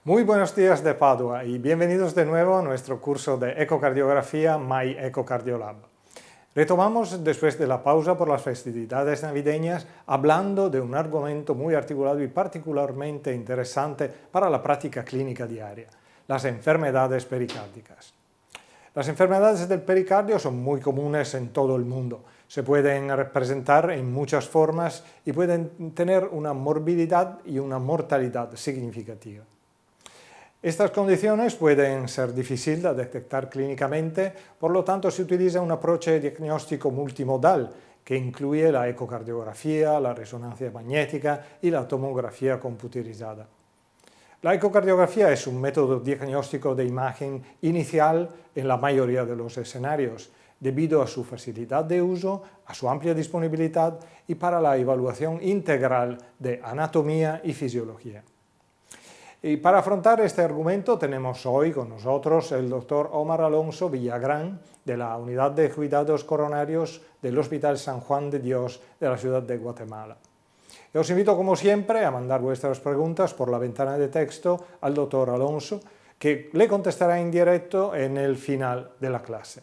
Muy buenos días de Padua y bienvenidos de nuevo a nuestro curso de ecocardiografía My EcoCardiolab. Retomamos después de la pausa por las festividades navideñas hablando de un argumento muy articulado y particularmente interesante para la práctica clínica diaria, las enfermedades pericárdicas. Las enfermedades del pericardio son muy comunes en todo el mundo. Se pueden representar en muchas formas y pueden tener una morbilidad y una mortalidad significativa. Estas condiciones pueden ser difíciles de detectar clínicamente, por lo tanto se utiliza un approach diagnóstico multimodal que incluye la ecocardiografía, la resonancia magnética y la tomografía computerizada. La ecocardiografía es un método diagnóstico de imagen inicial en la mayoría de los escenarios, debido a su facilidad de uso, a su amplia disponibilidad y para la evaluación integral de anatomía y fisiología. Y para afrontar este argumento tenemos hoy con nosotros el doctor Omar Alonso Villagrán, de la Unidad de Cuidados Coronarios del Hospital San Juan de Dios de la ciudad de Guatemala. Y os invito, como siempre, a mandar vuestras preguntas por la ventana de texto al doctor Alonso, que le contestará en directo en el final de la clase.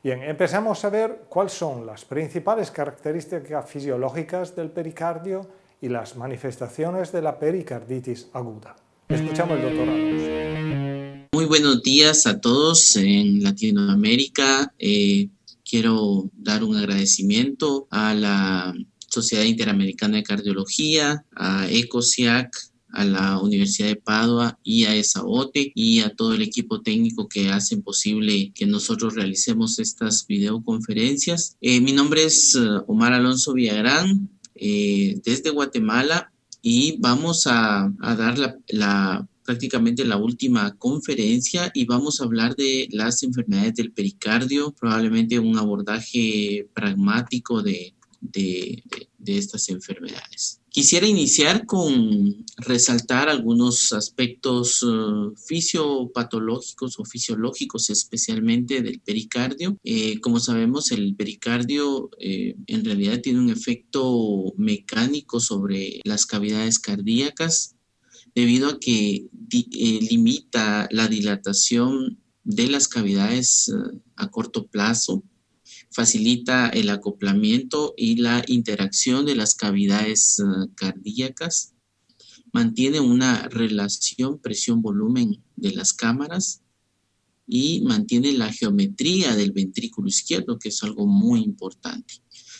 Bien, empezamos a ver cuáles son las principales características fisiológicas del pericardio y las manifestaciones de la pericarditis aguda. Escuchamos al doctor Alonso. Muy buenos días a todos en Latinoamérica. Quiero dar un agradecimiento a la Sociedad Interamericana de Cardiología, a ECOSIAC, a la Universidad de Padua y a ESAOTE y a todo el equipo técnico que hacen posible que nosotros realicemos estas videoconferencias. Mi nombre es Omar Alonso Villagrán, desde Guatemala, y vamos a dar prácticamente la última conferencia y vamos a hablar de las enfermedades del pericardio, probablemente un abordaje pragmático de estas enfermedades. Quisiera iniciar con resaltar algunos aspectos fisiopatológicos o fisiológicos especialmente del pericardio. Como sabemos, el pericardio en realidad tiene un efecto mecánico sobre las cavidades cardíacas debido a que limita la dilatación de las cavidades a corto plazo, facilita el acoplamiento y la interacción de las cavidades cardíacas, mantiene una relación presión-volumen de las cámaras y mantiene la geometría del ventrículo izquierdo, que es algo muy importante.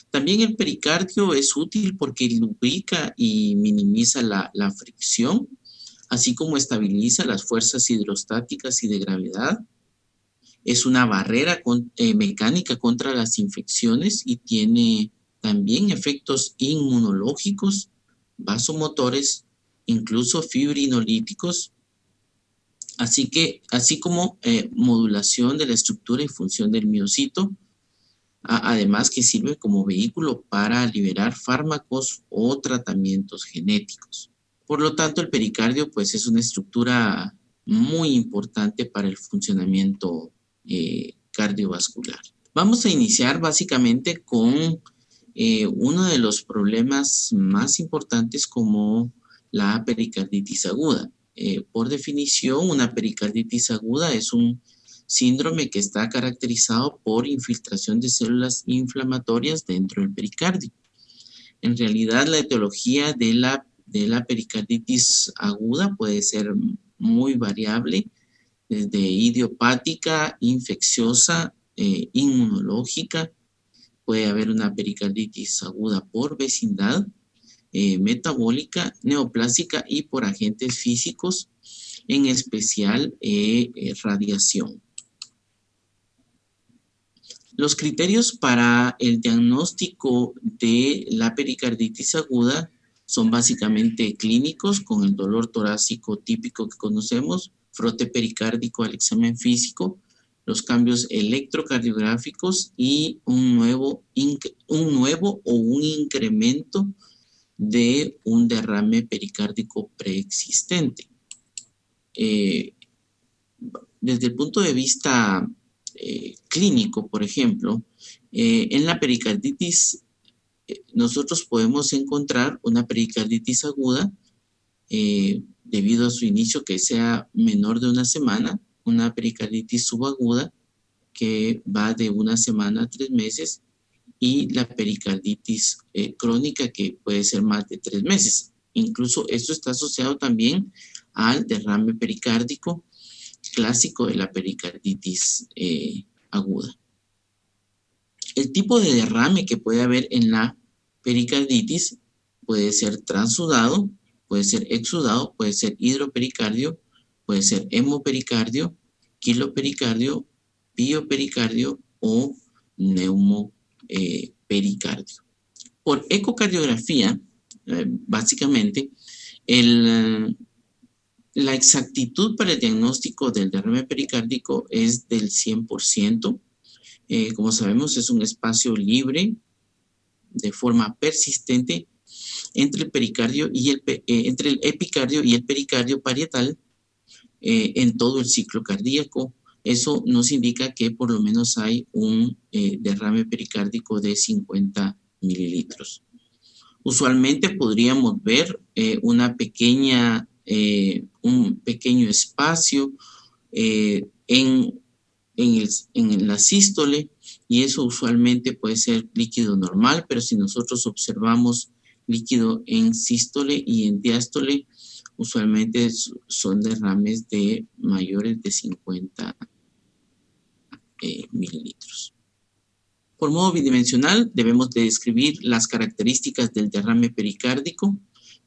También el pericardio es útil porque lubrica y minimiza la fricción, así como estabiliza las fuerzas hidrostáticas y de gravedad. Es una barrera mecánica contra las infecciones y tiene también efectos inmunológicos, vasomotores, incluso fibrinolíticos, así como modulación de la estructura y función del miocito, además que sirve como vehículo para liberar fármacos o tratamientos genéticos. Por lo tanto, el pericardio pues, es una estructura muy importante para el funcionamiento cardiovascular. Vamos a iniciar básicamente con uno de los problemas más importantes como la pericarditis aguda. Por definición, una pericarditis aguda es un síndrome que está caracterizado por infiltración de células inflamatorias dentro del pericardio. En realidad, la etiología de la pericarditis aguda puede ser muy variable, desde idiopática, infecciosa, inmunológica. Puede haber una pericarditis aguda por vecindad, metabólica, neoplásica y por agentes físicos, en especial radiación. Los criterios para el diagnóstico de la pericarditis aguda son básicamente clínicos, con el dolor torácico típico que conocemos, frote pericárdico al examen físico, los cambios electrocardiográficos y un nuevo o un incremento de un derrame pericárdico preexistente. Desde el punto de vista clínico, por ejemplo, en la pericarditis nosotros podemos encontrar una pericarditis aguda debido a su inicio que sea menor de una semana, una pericarditis subaguda que va de una semana a 3 meses, y la pericarditis crónica que puede ser más de 3 meses. Incluso esto está asociado también al derrame pericárdico clásico de la pericarditis aguda. El tipo de derrame que puede haber en la pericarditis puede ser transudado, puede ser exudado, puede ser hidropericardio, puede ser hemopericardio, quilopericardio, piopericardio o neumopericardio. Por ecocardiografía, básicamente, la exactitud para el diagnóstico del derrame pericárdico es del 100%. Como sabemos, es un espacio libre de forma persistente entre el pericardio y entre el epicardio y el pericardio parietal en todo el ciclo cardíaco. Eso nos indica que por lo menos hay un derrame pericárdico de 50 mililitros. Usualmente podríamos ver un pequeño espacio en la sístole, y eso usualmente puede ser líquido normal, pero si nosotros observamos líquido en sístole y en diástole, usualmente son derrames de mayores de 50 mililitros. Por modo bidimensional, debemos de describir las características del derrame pericárdico.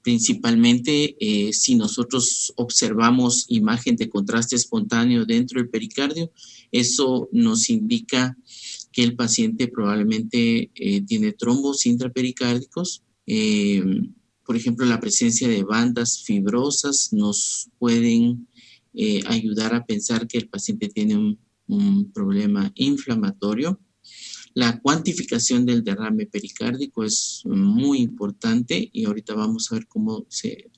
Principalmente, si nosotros observamos imagen de contraste espontáneo dentro del pericardio, eso nos indica que el paciente probablemente tiene trombos intrapericárdicos. Por ejemplo, la presencia de bandas fibrosas nos pueden ayudar a pensar que el paciente tiene un problema inflamatorio. La cuantificación del derrame pericárdico es muy importante y ahorita vamos a ver cómo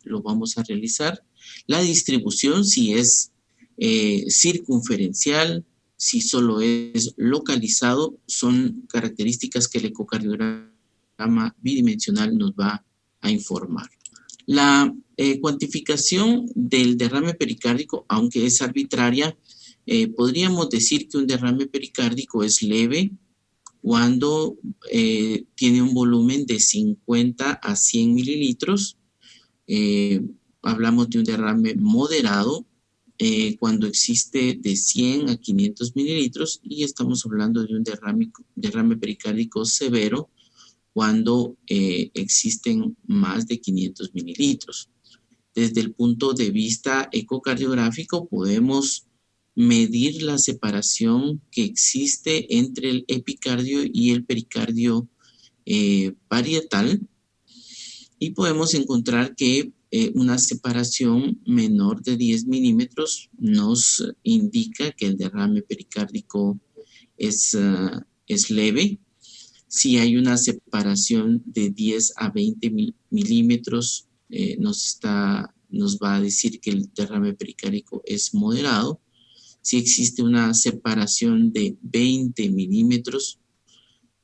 lo vamos a realizar. La distribución, si es circunferencial, si solo es localizado, son características que el ecocardiograma bidimensional nos va a informar. La cuantificación del derrame pericárdico, aunque es arbitraria, podríamos decir que un derrame pericárdico es leve cuando tiene un volumen de 50 a 100 mililitros. Hablamos de un derrame moderado cuando existe de 100 a 500 mililitros, y estamos hablando de un derrame pericárdico severo cuando existen más de 500 mililitros. Desde el punto de vista ecocardiográfico podemos medir la separación que existe entre el epicardio y el pericardio parietal, y podemos encontrar que una separación menor de 10 milímetros nos indica que el derrame pericárdico es leve. Si hay una separación de 10 a 20 milímetros, nos va a decir que el derrame pericárdico es moderado. Si existe una separación de 20 milímetros,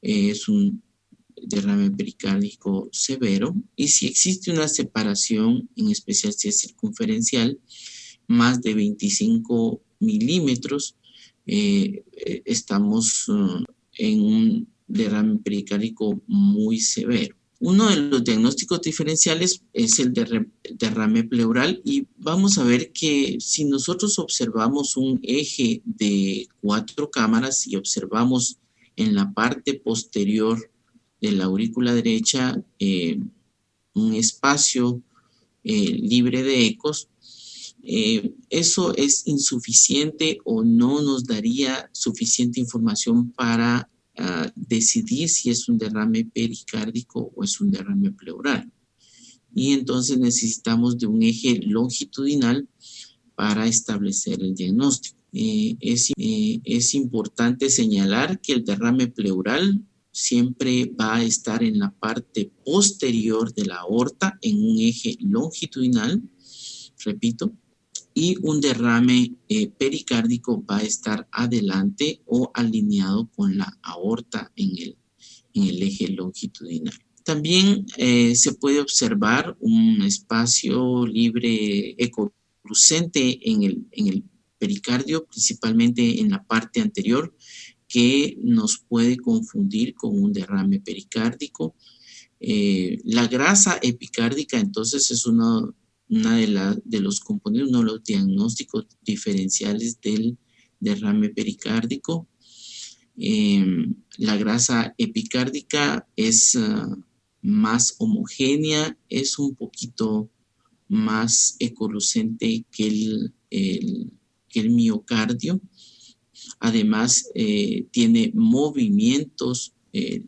es un derrame pericárdico severo. Y si existe una separación, en especial si es circunferencial, más de 25 milímetros, estamos en un derrame pericárdico muy severo. Uno de los diagnósticos diferenciales es el derrame pleural, y vamos a ver que si nosotros observamos un eje de 4 cámaras y observamos en la parte posterior de la aurícula derecha un espacio libre de ecos, eso es insuficiente o no nos daría suficiente información para decidir si es un derrame pericárdico o es un derrame pleural. Y entonces necesitamos de un eje longitudinal para establecer el diagnóstico. Es importante señalar que el derrame pleural siempre va a estar en la parte posterior de la aorta en un eje longitudinal, repito, y un derrame pericárdico va a estar adelante o alineado con la aorta en el eje longitudinal. También se puede observar un espacio libre ecocluscente en el pericardio, principalmente en la parte anterior, que nos puede confundir con un derrame pericárdico. La grasa epicárdica, entonces, es una de los componentes, uno de los diagnósticos diferenciales del derrame pericárdico. La grasa epicárdica es más homogénea, es un poquito más ecolucente que el miocardio. Además, tiene movimientos,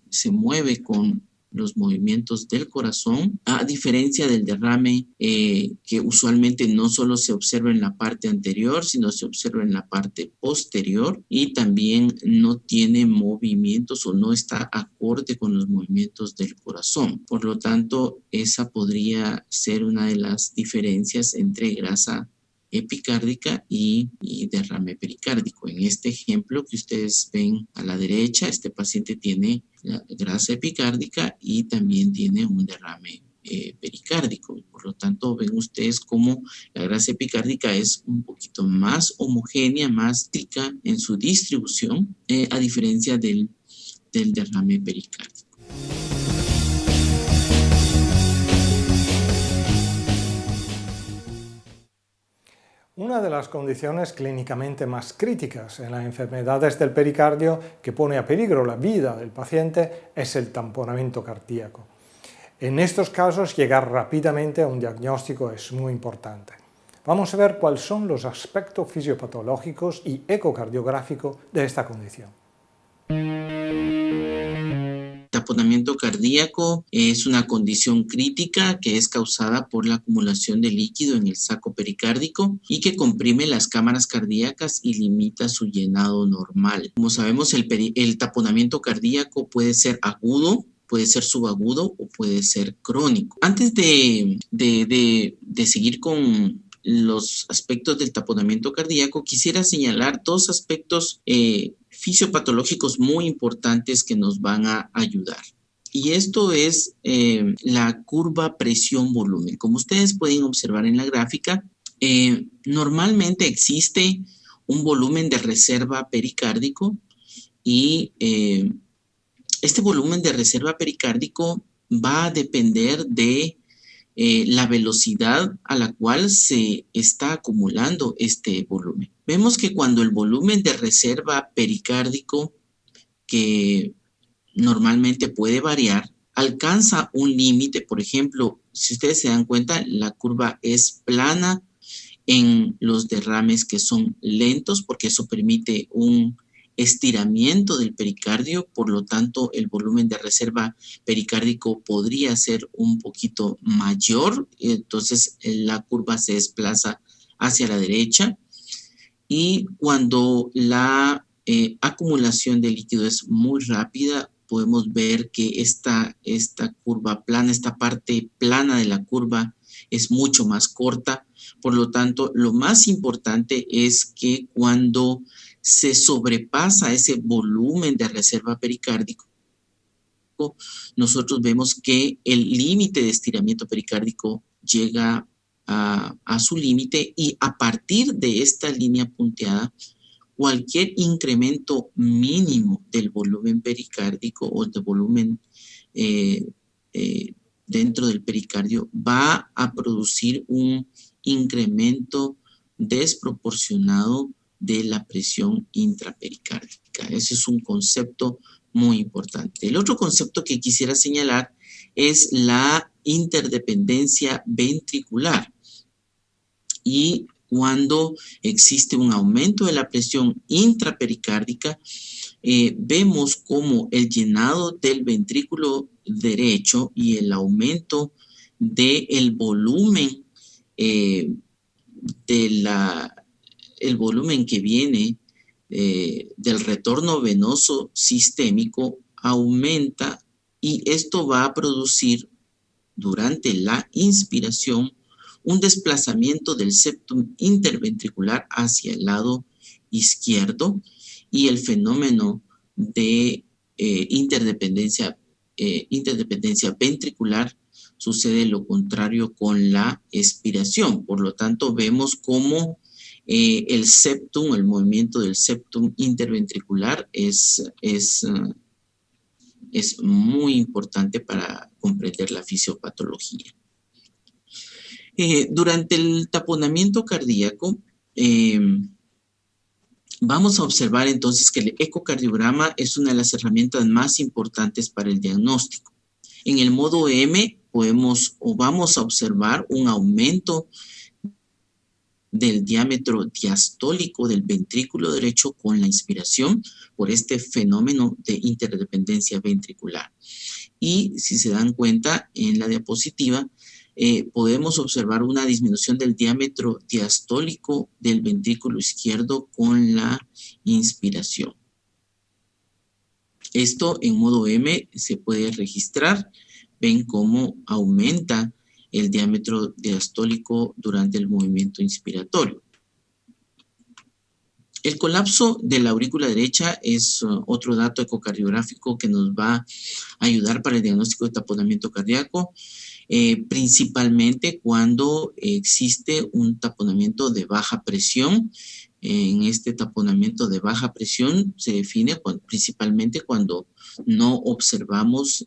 se mueve con los movimientos del corazón, a diferencia del derrame que usualmente no solo se observa en la parte anterior, sino se observa en la parte posterior, y también no tiene movimientos o no está acorde con los movimientos del corazón. Por lo tanto, esa podría ser una de las diferencias entre grasa epicárdica y derrame pericárdico. En este ejemplo que ustedes ven a la derecha, este paciente tiene la grasa epicárdica y también tiene un derrame pericárdico. Por lo tanto, ven ustedes cómo la grasa epicárdica es un poquito más homogénea, más rica en su distribución, a diferencia del derrame pericárdico. Una de las condiciones clínicamente más críticas en las enfermedades del pericardio que pone a peligro la vida del paciente es el tamponamiento cardíaco. En estos casos, llegar rápidamente a un diagnóstico es muy importante. Vamos a ver cuáles son los aspectos fisiopatológicos y ecocardiográficos de esta condición. Taponamiento cardíaco es una condición crítica que es causada por la acumulación de líquido en el saco pericárdico y que comprime las cámaras cardíacas y limita su llenado normal. Como sabemos, el taponamiento cardíaco puede ser agudo, puede ser subagudo o puede ser crónico. Antes de seguir con los aspectos del taponamiento cardíaco, quisiera señalar dos aspectos fisiopatológicos muy importantes que nos van a ayudar. Y esto es la curva presión-volumen. Como ustedes pueden observar en la gráfica, normalmente existe un volumen de reserva pericárdico y este volumen de reserva pericárdico va a depender de la velocidad a la cual se está acumulando este volumen. Vemos que cuando el volumen de reserva pericárdico, que normalmente puede variar, alcanza un límite. Por ejemplo, si ustedes se dan cuenta, la curva es plana en los derrames que son lentos, porque eso permite un estiramiento del pericardio, por lo tanto el volumen de reserva pericárdico podría ser un poquito mayor, entonces la curva se desplaza hacia la derecha. Y cuando la acumulación de líquido es muy rápida, podemos ver que esta curva plana, esta parte plana de la curva es mucho más corta. Por lo tanto, lo más importante es que cuando se sobrepasa ese volumen de reserva pericárdico, nosotros vemos que el límite de estiramiento pericárdico llega a su límite, y a partir de esta línea punteada, cualquier incremento mínimo del volumen pericárdico o del volumen dentro del pericardio va a producir un incremento desproporcionado de la presión intrapericárdica. Ese es un concepto muy importante. El otro concepto que quisiera señalar es la interdependencia ventricular. Y cuando existe un aumento de la presión intrapericárdica, vemos como el llenado del ventrículo derecho y el aumento del volumen, el volumen que viene del retorno venoso sistémico aumenta, y esto va a producir durante la inspiración un desplazamiento del septum interventricular hacia el lado izquierdo, y el fenómeno de interdependencia interdependencia ventricular, sucede lo contrario con la expiración. Por lo tanto, vemos cómo el septum, el movimiento del septum interventricular es muy importante para comprender la fisiopatología. Durante el taponamiento cardíaco, vamos a observar entonces que el ecocardiograma es una de las herramientas más importantes para el diagnóstico. En el modo M vamos a observar un aumento del diámetro diastólico del ventrículo derecho con la inspiración por este fenómeno de interdependencia ventricular. Y si se dan cuenta en la diapositiva, podemos observar una disminución del diámetro diastólico del ventrículo izquierdo con la inspiración. Esto en modo M se puede registrar. Ven cómo aumenta el diámetro diastólico durante el movimiento inspiratorio. El colapso de la aurícula derecha es otro dato ecocardiográfico que nos va a ayudar para el diagnóstico de taponamiento cardíaco, principalmente cuando existe un taponamiento de baja presión. En este taponamiento de baja presión se define principalmente cuando no observamos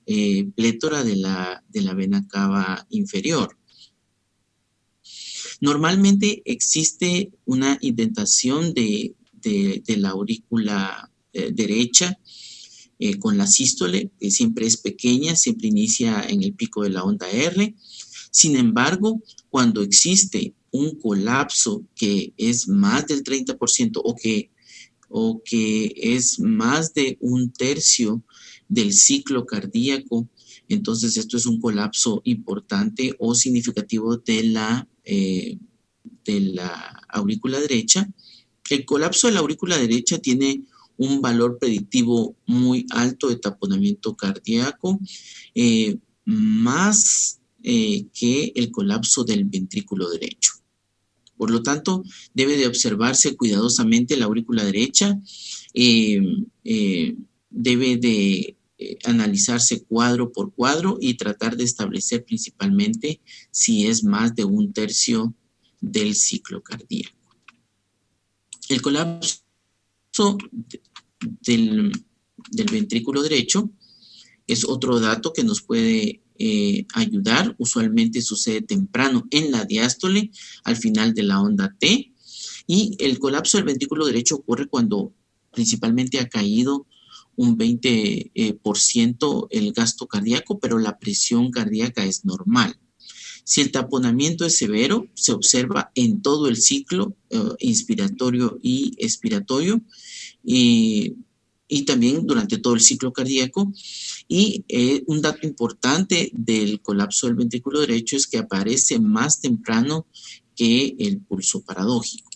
plétora de la vena cava inferior. Normalmente existe una indentación de la aurícula derecha con la sístole, que siempre es pequeña, siempre inicia en el pico de la onda R. Sin embargo, cuando existe un colapso que es más del 30% o que es más de un tercio del ciclo cardíaco, entonces esto es un colapso importante o significativo de la aurícula derecha. El colapso de la aurícula derecha tiene un valor predictivo muy alto de taponamiento cardíaco, más que el colapso del ventrículo derecho. Por lo tanto, debe de observarse cuidadosamente la aurícula derecha, debe de analizarse cuadro por cuadro y tratar de establecer principalmente si es más de un tercio del ciclo cardíaco. El colapso del ventrículo derecho es otro dato que nos puede ayudar. Usualmente sucede temprano en la diástole, al final de la onda T, y el colapso del ventrículo derecho ocurre cuando principalmente ha caído un 20% el gasto cardíaco, pero la presión cardíaca es normal. Si el taponamiento es severo, se observa en todo el ciclo inspiratorio y expiratorio y también durante todo el ciclo cardíaco. Y un dato importante del colapso del ventrículo derecho es que aparece más temprano que el pulso paradójico.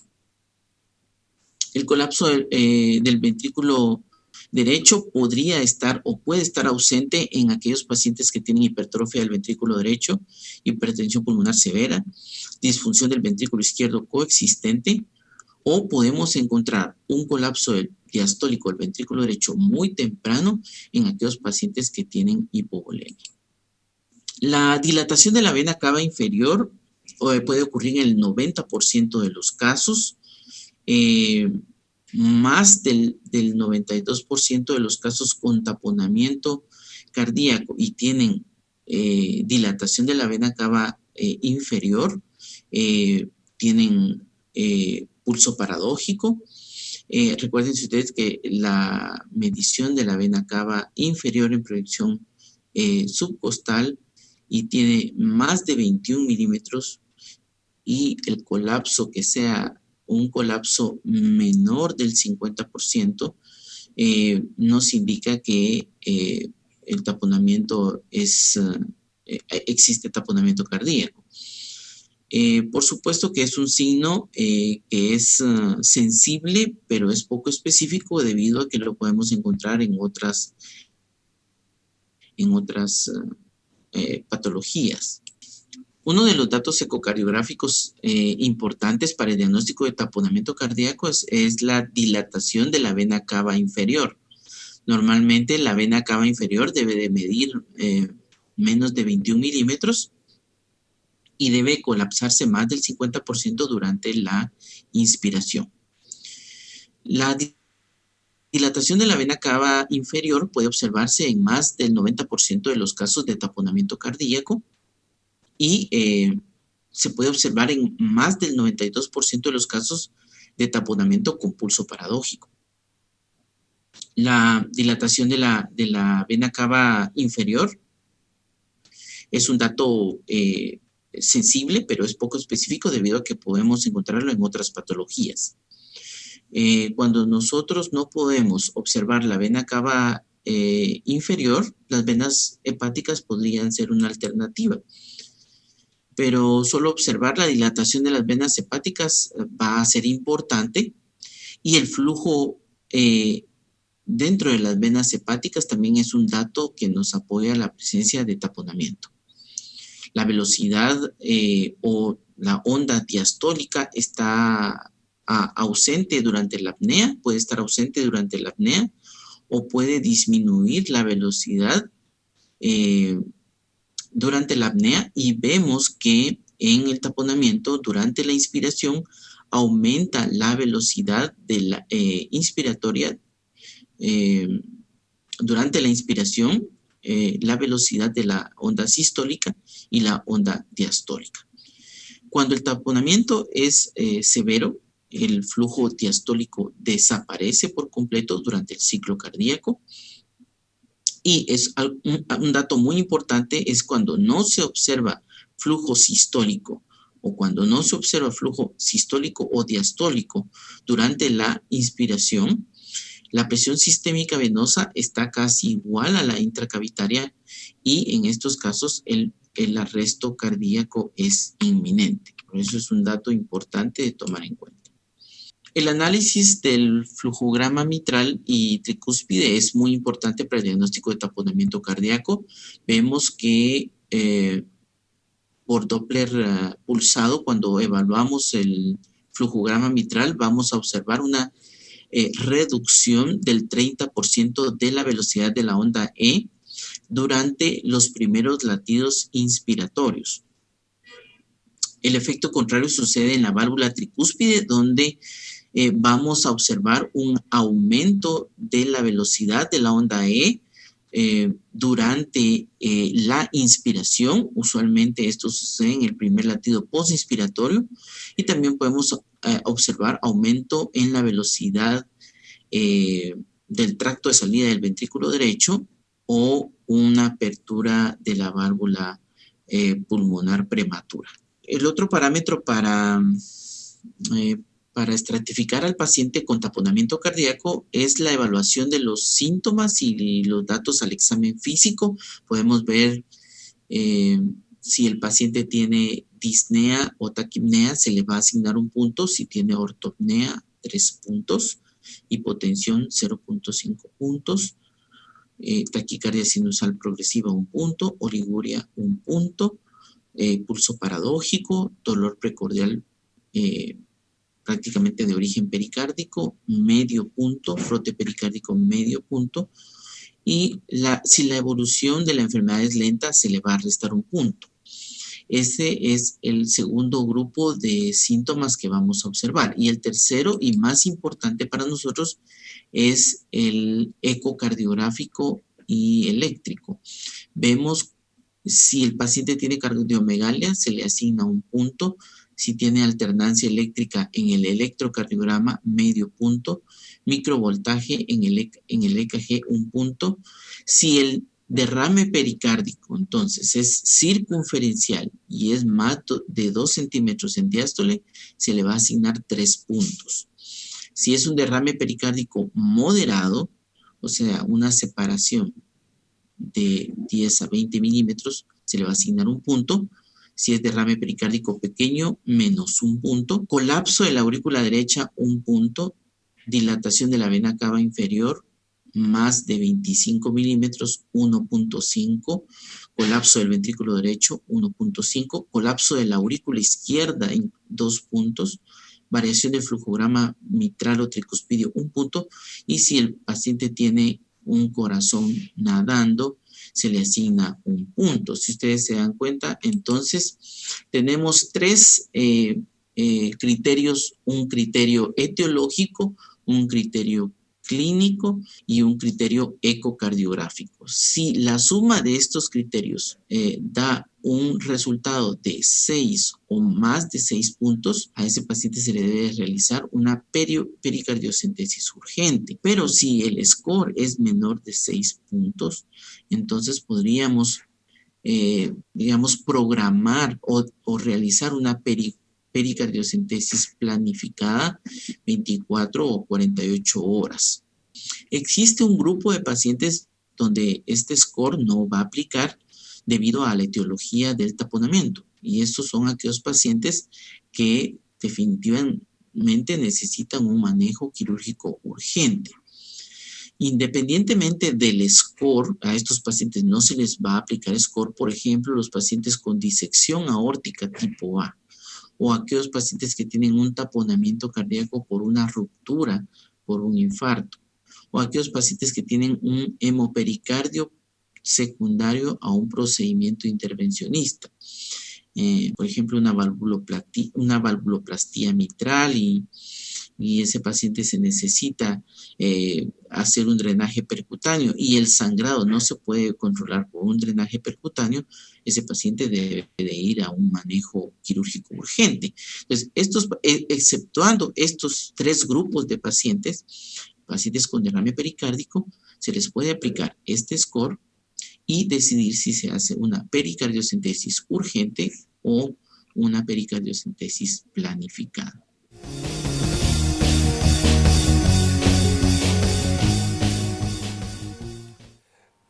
El colapso del ventrículo derecho podría estar o puede estar ausente en aquellos pacientes que tienen hipertrofia del ventrículo derecho, hipertensión pulmonar severa, disfunción del ventrículo izquierdo coexistente, o podemos encontrar un colapso diastólico del ventrículo derecho muy temprano en aquellos pacientes que tienen hipovolemia. La dilatación de la vena cava inferior puede ocurrir en el 90% de los casos, más del 92% de los casos con taponamiento cardíaco y tienen dilatación de la vena cava inferior, tienen pulso paradójico. Recuerden ustedes que la medición de la vena cava inferior en proyección subcostal y tiene más de 21 milímetros y el colapso que sea un colapso menor del 50%, nos indica que el taponamiento existe taponamiento cardíaco. Por supuesto que es un signo que es sensible, pero es poco específico debido a que lo podemos encontrar en otras patologías. Uno de los datos ecocardiográficos importantes para el diagnóstico de taponamiento cardíaco es la dilatación de la vena cava inferior. Normalmente la vena cava inferior debe de medir menos de 21 milímetros y debe colapsarse más del 50% durante la inspiración. La dilatación de la vena cava inferior puede observarse en más del 90% de los casos de taponamiento cardíaco y se puede observar en más del 92% de los casos de taponamiento con pulso paradójico. La dilatación de la vena cava inferior es un dato sensible, pero es poco específico debido a que podemos encontrarlo en otras patologías. Cuando nosotros no podemos observar la vena cava inferior, las venas hepáticas podrían ser una alternativa. Pero solo observar la dilatación de las venas hepáticas va a ser importante y el flujo dentro de las venas hepáticas también es un dato que nos apoya la presencia de taponamiento. La velocidad o la onda diastólica está ausente durante la apnea, puede estar ausente durante la apnea o puede disminuir la velocidad durante la apnea y vemos que en el taponamiento durante la inspiración aumenta la velocidad de la inspiratoria durante la inspiración, la velocidad de la onda sistólica y la onda diastólica. Cuando el taponamiento es severo, el flujo diastólico desaparece por completo durante el ciclo cardíaco. Y es un dato muy importante es cuando no se observa flujo sistólico o cuando no se observa flujo sistólico o diastólico durante la inspiración, la presión sistémica venosa está casi igual a la intracavitaria y en estos casos el arresto cardíaco es inminente. Por eso es un dato importante de tomar en cuenta. El análisis del flujograma mitral y tricúspide es muy importante para el diagnóstico de taponamiento cardíaco. Vemos que por Doppler pulsado, cuando evaluamos el flujograma mitral, vamos a observar una reducción del 30% de la velocidad de la onda E durante los primeros latidos inspiratorios. El efecto contrario sucede en la válvula tricúspide, donde vamos a observar un aumento de la velocidad de la onda E durante la inspiración. Usualmente esto sucede en el primer latido postinspiratorio y también podemos observar aumento en la velocidad del tracto de salida del ventrículo derecho o una apertura de la válvula pulmonar prematura. El otro parámetro para estratificar al paciente con taponamiento cardíaco es la evaluación de los síntomas y los datos al examen físico. Podemos ver si el paciente tiene disnea o taquipnea, se le va a asignar un punto. Si tiene ortopnea, 3 puntos. Hipotensión, 0.5 puntos. Taquicardia sinusal progresiva, 1 punto. Oliguria, 1 punto. Pulso paradójico, dolor precordial prácticamente de origen pericárdico, medio punto, frote pericárdico, medio punto, y si la evolución de la enfermedad es lenta, se le va a restar 1 punto. Ese es el segundo grupo de síntomas que vamos a observar. Y el tercero y más importante para nosotros es el ecocardiográfico y eléctrico. Vemos si el paciente tiene cardiomegalia, se le asigna 1 punto. Si tiene alternancia eléctrica en el electrocardiograma, medio punto. Microvoltaje en el EKG, 1 punto. Si el derrame pericárdico, entonces, es circunferencial y es más de 2 centímetros en diástole, se le va a asignar 3 puntos. Si es un derrame pericárdico moderado, o sea, una separación de 10 a 20 milímetros, se le va a asignar 1 punto. Si es derrame pericárdico pequeño, menos 1 punto. Colapso de la aurícula derecha, 1 punto. Dilatación de la vena cava inferior, más de 25 milímetros, 1.5. Colapso del ventrículo derecho, 1.5. Colapso de la aurícula izquierda, en 2 puntos. Variación del flujograma mitral o tricuspidio, 1 punto. Y si el paciente tiene un corazón nadando, se le asigna un punto. Si ustedes se dan cuenta, entonces tenemos tres criterios: un criterio etiológico, un criterio clínico y un criterio ecocardiográfico. Si la suma de estos criterios da un resultado de 6 o más de 6 puntos, a ese paciente se le debe realizar una pericardiocentesis urgente. Pero si el score es menor de 6 puntos, entonces podríamos, digamos, programar o realizar una pericardiocentesis planificada 24 o 48 horas. Existe un grupo de pacientes donde este score no va a aplicar debido a la etiología del taponamiento, y estos son aquellos pacientes que definitivamente necesitan un manejo quirúrgico urgente. Independientemente del score, a estos pacientes no se les va a aplicar score, por ejemplo, los pacientes con disección aórtica tipo A, o aquellos pacientes que tienen un taponamiento cardíaco por una ruptura, por un infarto, o aquellos pacientes que tienen un hemopericardio secundario a un procedimiento intervencionista. Por ejemplo, una valvuloplastía mitral y ese paciente se necesita hacer un drenaje percutáneo y el sangrado no se puede controlar por un drenaje percutáneo, ese paciente debe de ir a un manejo quirúrgico urgente. Entonces, exceptuando estos tres grupos de pacientes con derrame pericárdico, se les puede aplicar este score y decidir si se hace una pericardiocentesis urgente o una pericardiocentesis planificada.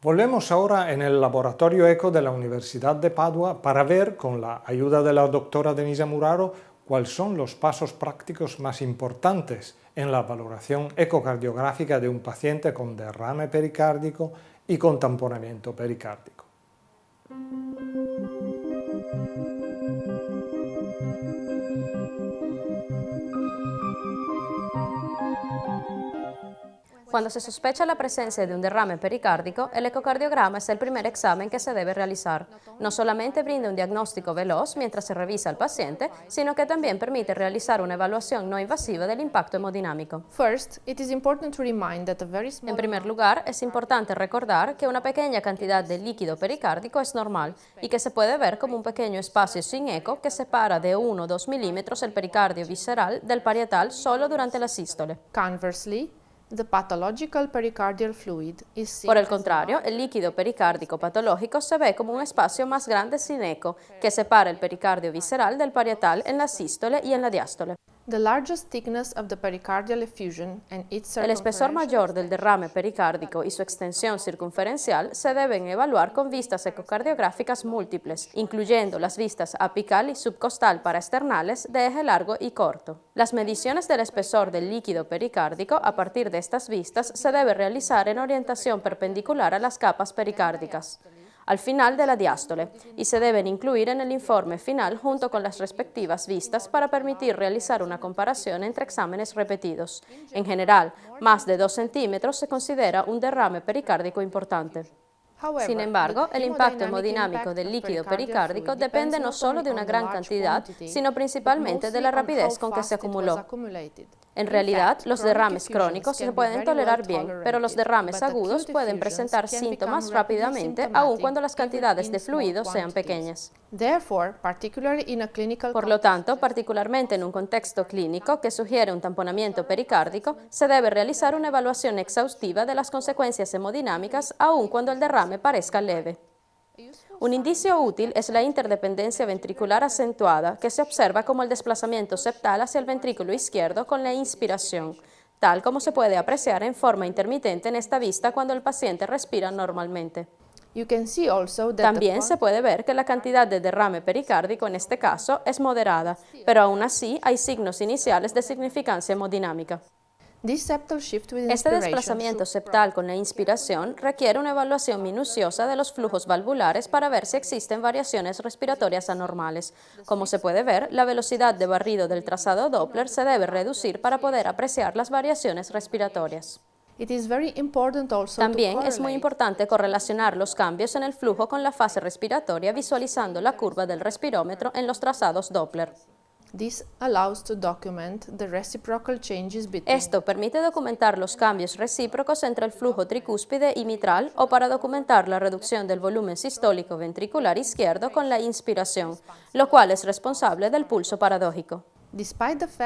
Volvemos ahora en el laboratorio ECO de la Universidad de Padua para ver, con la ayuda de la doctora Denisa Muraro, cuáles son los pasos prácticos más importantes en la valoración ecocardiográfica de un paciente con derrame pericárdico y con tamponamiento pericárdico. Cuando se sospecha la presencia de un derrame pericárdico, el ecocardiograma es el primer examen que se debe realizar. No solamente brinda un diagnóstico veloz mientras se revisa al paciente, sino que también permite realizar una evaluación no invasiva del impacto hemodinámico. En primer lugar, es importante recordar que una pequeña cantidad de líquido pericárdico es normal y que se puede ver como un pequeño espacio sin eco que separa de 1 o 2 milímetros el pericardio visceral del parietal solo durante la sístole. Por el contrario, el líquido pericárdico patológico se ve como un espacio más grande sin eco que separa el pericardio visceral del parietal en la sístole y en la diástole. El espesor mayor del derrame pericárdico y su extensión circunferencial se deben evaluar con vistas ecocardiográficas múltiples, incluyendo las vistas apical y subcostal paraesternales de eje largo y corto. Las mediciones del espesor del líquido pericárdico a partir de estas vistas se debe realizar en orientación perpendicular a las capas pericárdicas, al final de la diástole, y se deben incluir en el informe final junto con las respectivas vistas para permitir realizar una comparación entre exámenes repetidos. En general, más de 2 centímetros se considera un derrame pericárdico importante. Sin embargo, el impacto hemodinámico del líquido pericárdico depende no solo de una gran cantidad, sino principalmente de la rapidez con que se acumuló. En realidad, los derrames crónicos se pueden tolerar bien, pero los derrames agudos pueden presentar síntomas rápidamente, aun cuando las cantidades de fluido sean pequeñas. Por lo tanto, particularmente en un contexto clínico que sugiere un tamponamiento pericárdico, se debe realizar una evaluación exhaustiva de las consecuencias hemodinámicas, aun cuando el derrame parezca leve. Un indicio útil es la interdependencia ventricular acentuada, que se observa como el desplazamiento septal hacia el ventrículo izquierdo con la inspiración, tal como se puede apreciar en forma intermitente en esta vista cuando el paciente respira normalmente. También se puede ver que la cantidad de derrame pericárdico en este caso es moderada, pero aún así hay signos iniciales de significancia hemodinámica. Este desplazamiento septal con la inspiración requiere una evaluación minuciosa de los flujos valvulares para ver si existen variaciones respiratorias anormales. Como se puede ver, la velocidad de barrido del trazado Doppler se debe reducir para poder apreciar las variaciones respiratorias. También es muy importante correlacionar los cambios en el flujo con la fase respiratoria visualizando la curva del respirómetro en los trazados Doppler. Esto permite documentar los cambios recíprocos entre el flujo tricúspide y mitral o para documentar la reducción del volumen sistólico ventricular izquierdo con la inspiración, lo cual es responsable del pulso paradójico.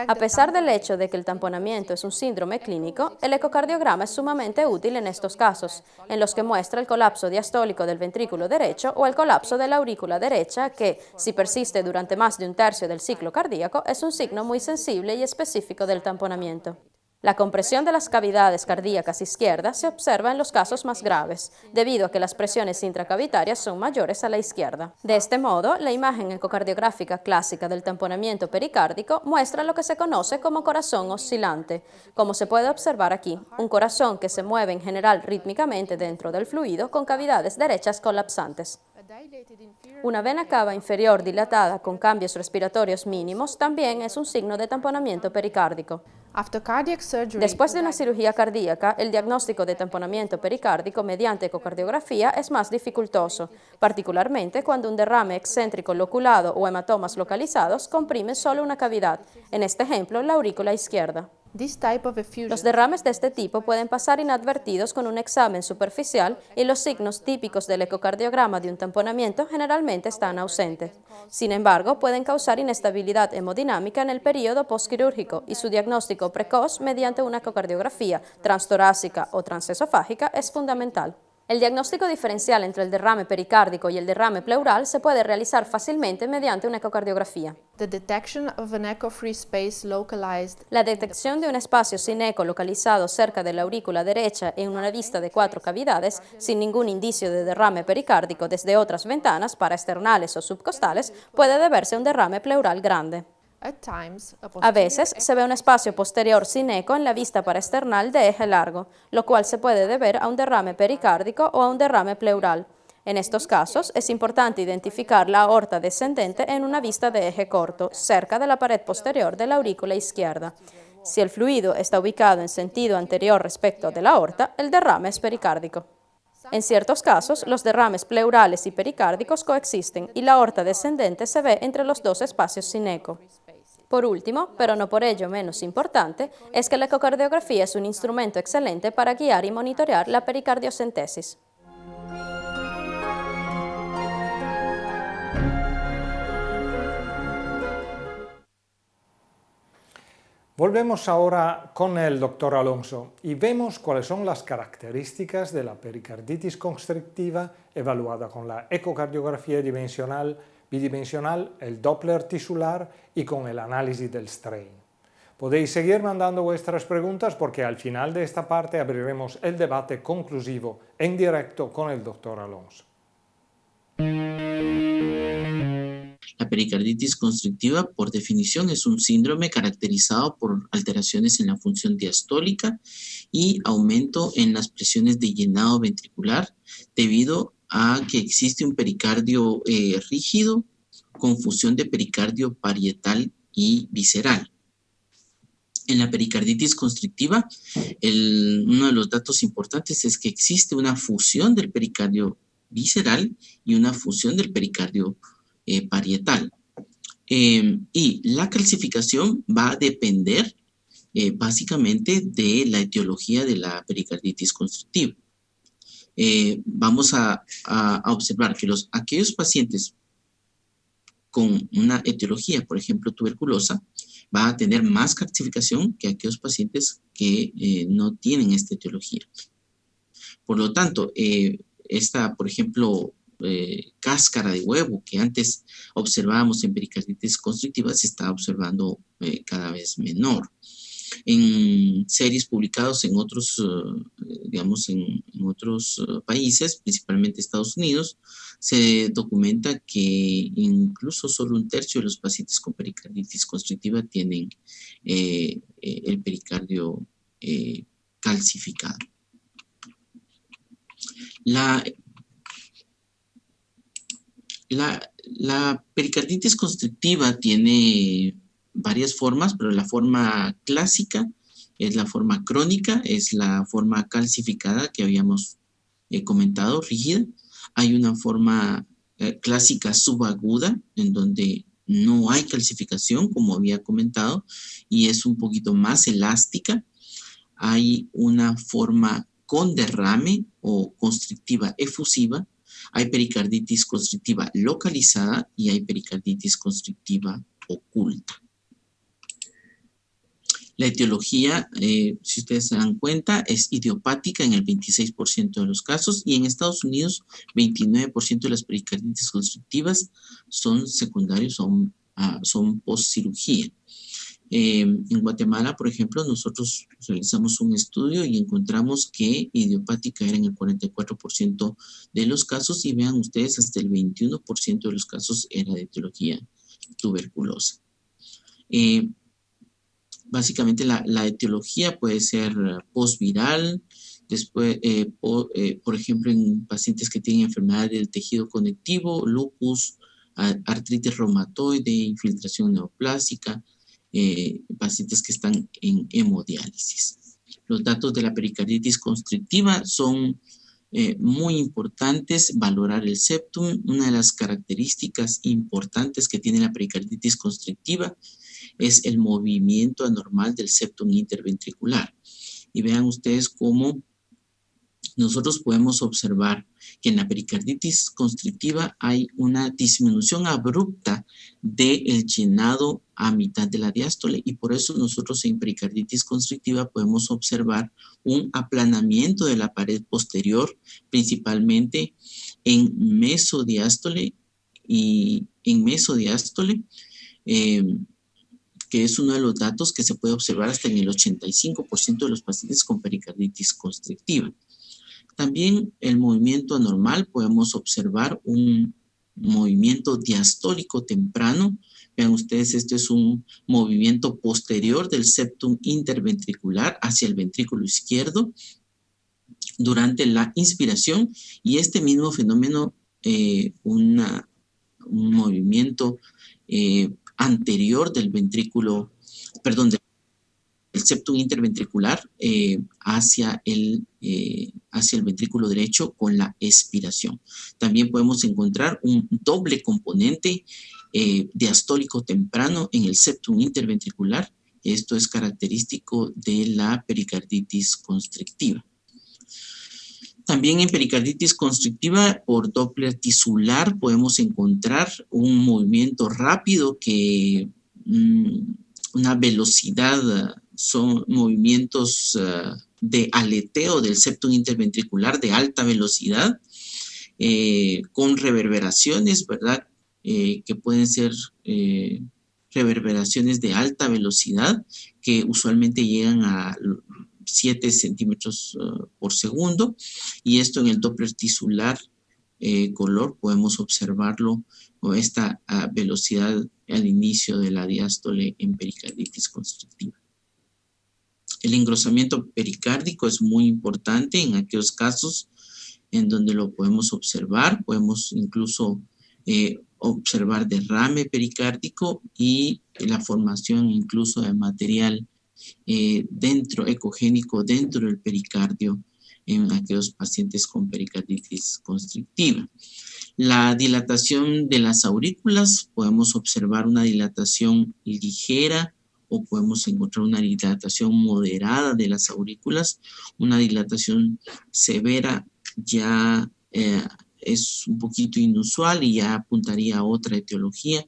A pesar del hecho de que el tamponamiento es un síndrome clínico, el ecocardiograma es sumamente útil en estos casos, en los que muestra el colapso diastólico del ventrículo derecho o el colapso de la aurícula derecha que, si persiste durante más de un tercio del ciclo cardíaco, es un signo muy sensible y específico del tamponamiento. La compresión de las cavidades cardíacas izquierdas se observa en los casos más graves, debido a que las presiones intracavitarias son mayores a la izquierda. De este modo, la imagen ecocardiográfica clásica del tamponamiento pericárdico muestra lo que se conoce como corazón oscilante, como se puede observar aquí, un corazón que se mueve en general rítmicamente dentro del fluido con cavidades derechas colapsantes. Una vena cava inferior dilatada con cambios respiratorios mínimos también es un signo de tamponamiento pericárdico. Después de una cirugía cardíaca, el diagnóstico de tamponamiento pericárdico mediante ecocardiografía es más dificultoso, particularmente cuando un derrame excéntrico loculado o hematomas localizados comprimen solo una cavidad, en este ejemplo la aurícula izquierda. Los derrames de este tipo pueden pasar inadvertidos con un examen superficial y los signos típicos del ecocardiograma de un tamponamiento generalmente están ausentes. Sin embargo, pueden causar inestabilidad hemodinámica en el período postquirúrgico y su diagnóstico precoz mediante una ecocardiografía transtorácica o transesofágica es fundamental. El diagnóstico diferencial entre el derrame pericárdico y el derrame pleural se puede realizar fácilmente mediante una ecocardiografía. La detección de un espacio sin eco localizado cerca de la aurícula derecha en una vista de 4 cavidades, sin ningún indicio de derrame pericárdico desde otras ventanas paraesternales o subcostales, puede deberse a un derrame pleural grande. A veces se ve un espacio posterior sin eco en la vista paraesternal de eje largo, lo cual se puede deber a un derrame pericárdico o a un derrame pleural. En estos casos, es importante identificar la aorta descendente en una vista de eje corto, cerca de la pared posterior de la aurícula izquierda. Si el fluido está ubicado en sentido anterior respecto de la aorta, el derrame es pericárdico. En ciertos casos, los derrames pleurales y pericárdicos coexisten y la aorta descendente se ve entre los dos espacios sin eco. Por último, pero no por ello menos importante, es que la ecocardiografía es un instrumento excelente para guiar y monitorear la pericardiocentesis. Volvemos ahora con el doctor Alonso y vemos cuáles son las características de la pericarditis constrictiva evaluada con la ecocardiografía bidimensional, el Doppler tisular y con el análisis del strain. Podéis seguir mandando vuestras preguntas porque al final de esta parte abriremos el debate conclusivo en directo con el doctor Alonso. La pericarditis constrictiva, por definición, es un síndrome caracterizado por alteraciones en la función diastólica y aumento en las presiones de llenado ventricular debido a que existe un pericardio rígido con fusión de pericardio parietal y visceral. En la pericarditis constrictiva, uno de los datos importantes es que existe una fusión del pericardio visceral y una fusión del pericardio parietal. Y la calcificación va a depender básicamente de la etiología de la pericarditis constrictiva. Vamos a observar que aquellos pacientes con una etiología, por ejemplo, tuberculosa, va a tener más calcificación que aquellos pacientes que no tienen esta etiología. Por lo tanto, por ejemplo, cáscara de huevo que antes observábamos en pericarditis constrictiva se está observando cada vez menor. En series publicadas en otros, en otros países, principalmente Estados Unidos, se documenta que incluso solo un tercio de los pacientes con pericarditis constrictiva tienen el pericardio calcificado. La pericarditis constrictiva tiene varias formas, pero la forma clásica es la forma crónica, es la forma calcificada que habíamos comentado, rígida. Hay una forma clásica subaguda, en donde no hay calcificación, como había comentado, y es un poquito más elástica. Hay una forma con derrame o constrictiva efusiva. Hay pericarditis constrictiva localizada y hay pericarditis constrictiva oculta. La etiología, si ustedes se dan cuenta, es idiopática en el 26% de los casos, y en Estados Unidos 29% de las pericarditis constrictivas son secundarios, son post-cirugía. En Guatemala, por ejemplo, nosotros realizamos un estudio y encontramos que idiopática era en el 44% de los casos, y vean ustedes, hasta el 21% de los casos era de etiología tuberculosa. Básicamente la etiología puede ser postviral, después, por ejemplo, en pacientes que tienen enfermedad del tejido conectivo, lupus, artritis reumatoide, infiltración neoplásica, pacientes que están en hemodiálisis. Los datos de la pericarditis constrictiva son muy importantes. Valorar el septum. Una de las características importantes que tiene la pericarditis constrictiva es el movimiento anormal del septum interventricular. Y vean ustedes cómo nosotros podemos observar que en la pericarditis constrictiva hay una disminución abrupta del llenado a mitad de la diástole, y por eso nosotros en pericarditis constrictiva podemos observar un aplanamiento de la pared posterior, principalmente en mesodiástole que es uno de los datos que se puede observar hasta en el 85% de los pacientes con pericarditis constrictiva. También el movimiento anormal, podemos observar un movimiento diastólico temprano. Vean ustedes, esto es un movimiento posterior del septum interventricular hacia el ventrículo izquierdo durante la inspiración, y este mismo fenómeno, un movimiento anterior del ventrículo, perdón, del septum interventricular hacia el ventrículo derecho con la expiración. También podemos encontrar un doble componente diastólico temprano en el septum interventricular. Esto es característico de la pericarditis constrictiva. También en pericarditis constrictiva por Doppler tisular podemos encontrar un movimiento rápido que una velocidad, son movimientos de aleteo del septum interventricular de alta velocidad, con reverberaciones, ¿verdad? Que pueden ser reverberaciones de alta velocidad que usualmente llegan a 7 centímetros por segundo, y esto en el Doppler tisular color podemos observarlo, o esta velocidad al inicio de la diástole en pericarditis constrictiva. El engrosamiento pericárdico es muy importante en aquellos casos en donde lo podemos observar. Podemos incluso observar derrame pericárdico y la formación incluso de material ecogénico dentro del pericardio en aquellos pacientes con pericarditis constrictiva. La dilatación de las aurículas, podemos observar una dilatación ligera o podemos encontrar una dilatación moderada de las aurículas. Una dilatación severa ya es un poquito inusual y ya apuntaría a otra etiología.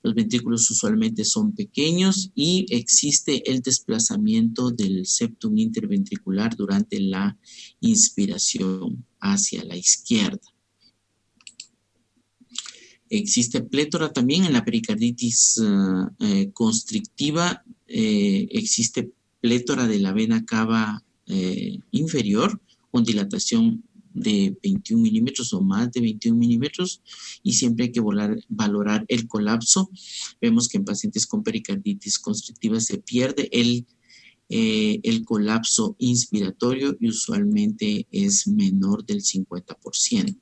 Los ventrículos usualmente son pequeños y existe el desplazamiento del septum interventricular durante la inspiración hacia la izquierda. Existe plétora también en la pericarditis constrictiva. Existe plétora de la vena cava inferior con dilatación de 21 milímetros o más de 21 milímetros, y siempre hay que valorar el colapso. Vemos que en pacientes con pericarditis constrictiva se pierde el colapso inspiratorio y usualmente es menor del 50%.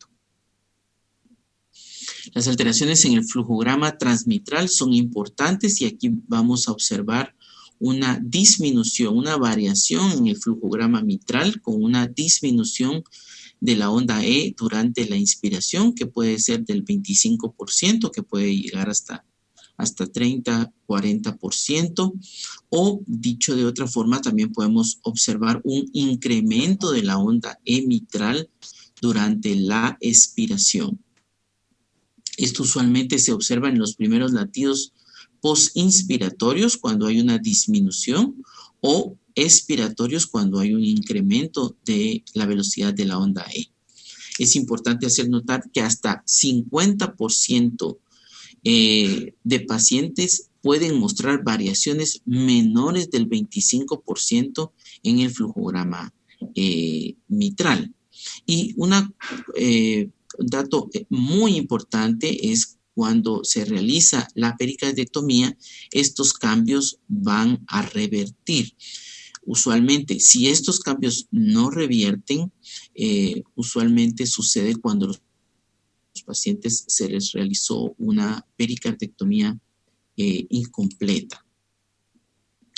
Las alteraciones en el flujograma transmitral son importantes, y aquí vamos a observar una disminución, una variación en el flujograma mitral con una disminución de la onda E durante la inspiración, que puede ser del 25%, que puede llegar hasta 30, 40%, o dicho de otra forma, también podemos observar un incremento de la onda E mitral durante la expiración. Esto usualmente se observa en los primeros latidos postinspiratorios cuando hay una disminución o expiratorios cuando hay un incremento de la velocidad de la onda E. Es importante hacer notar que hasta 50% de pacientes pueden mostrar variaciones menores del 25% en el flujograma mitral. Y un dato muy importante es cuando se realiza la pericardectomía, estos cambios van a revertir. Usualmente, si estos cambios no revierten, usualmente sucede cuando los pacientes se les realizó una pericardectomía incompleta.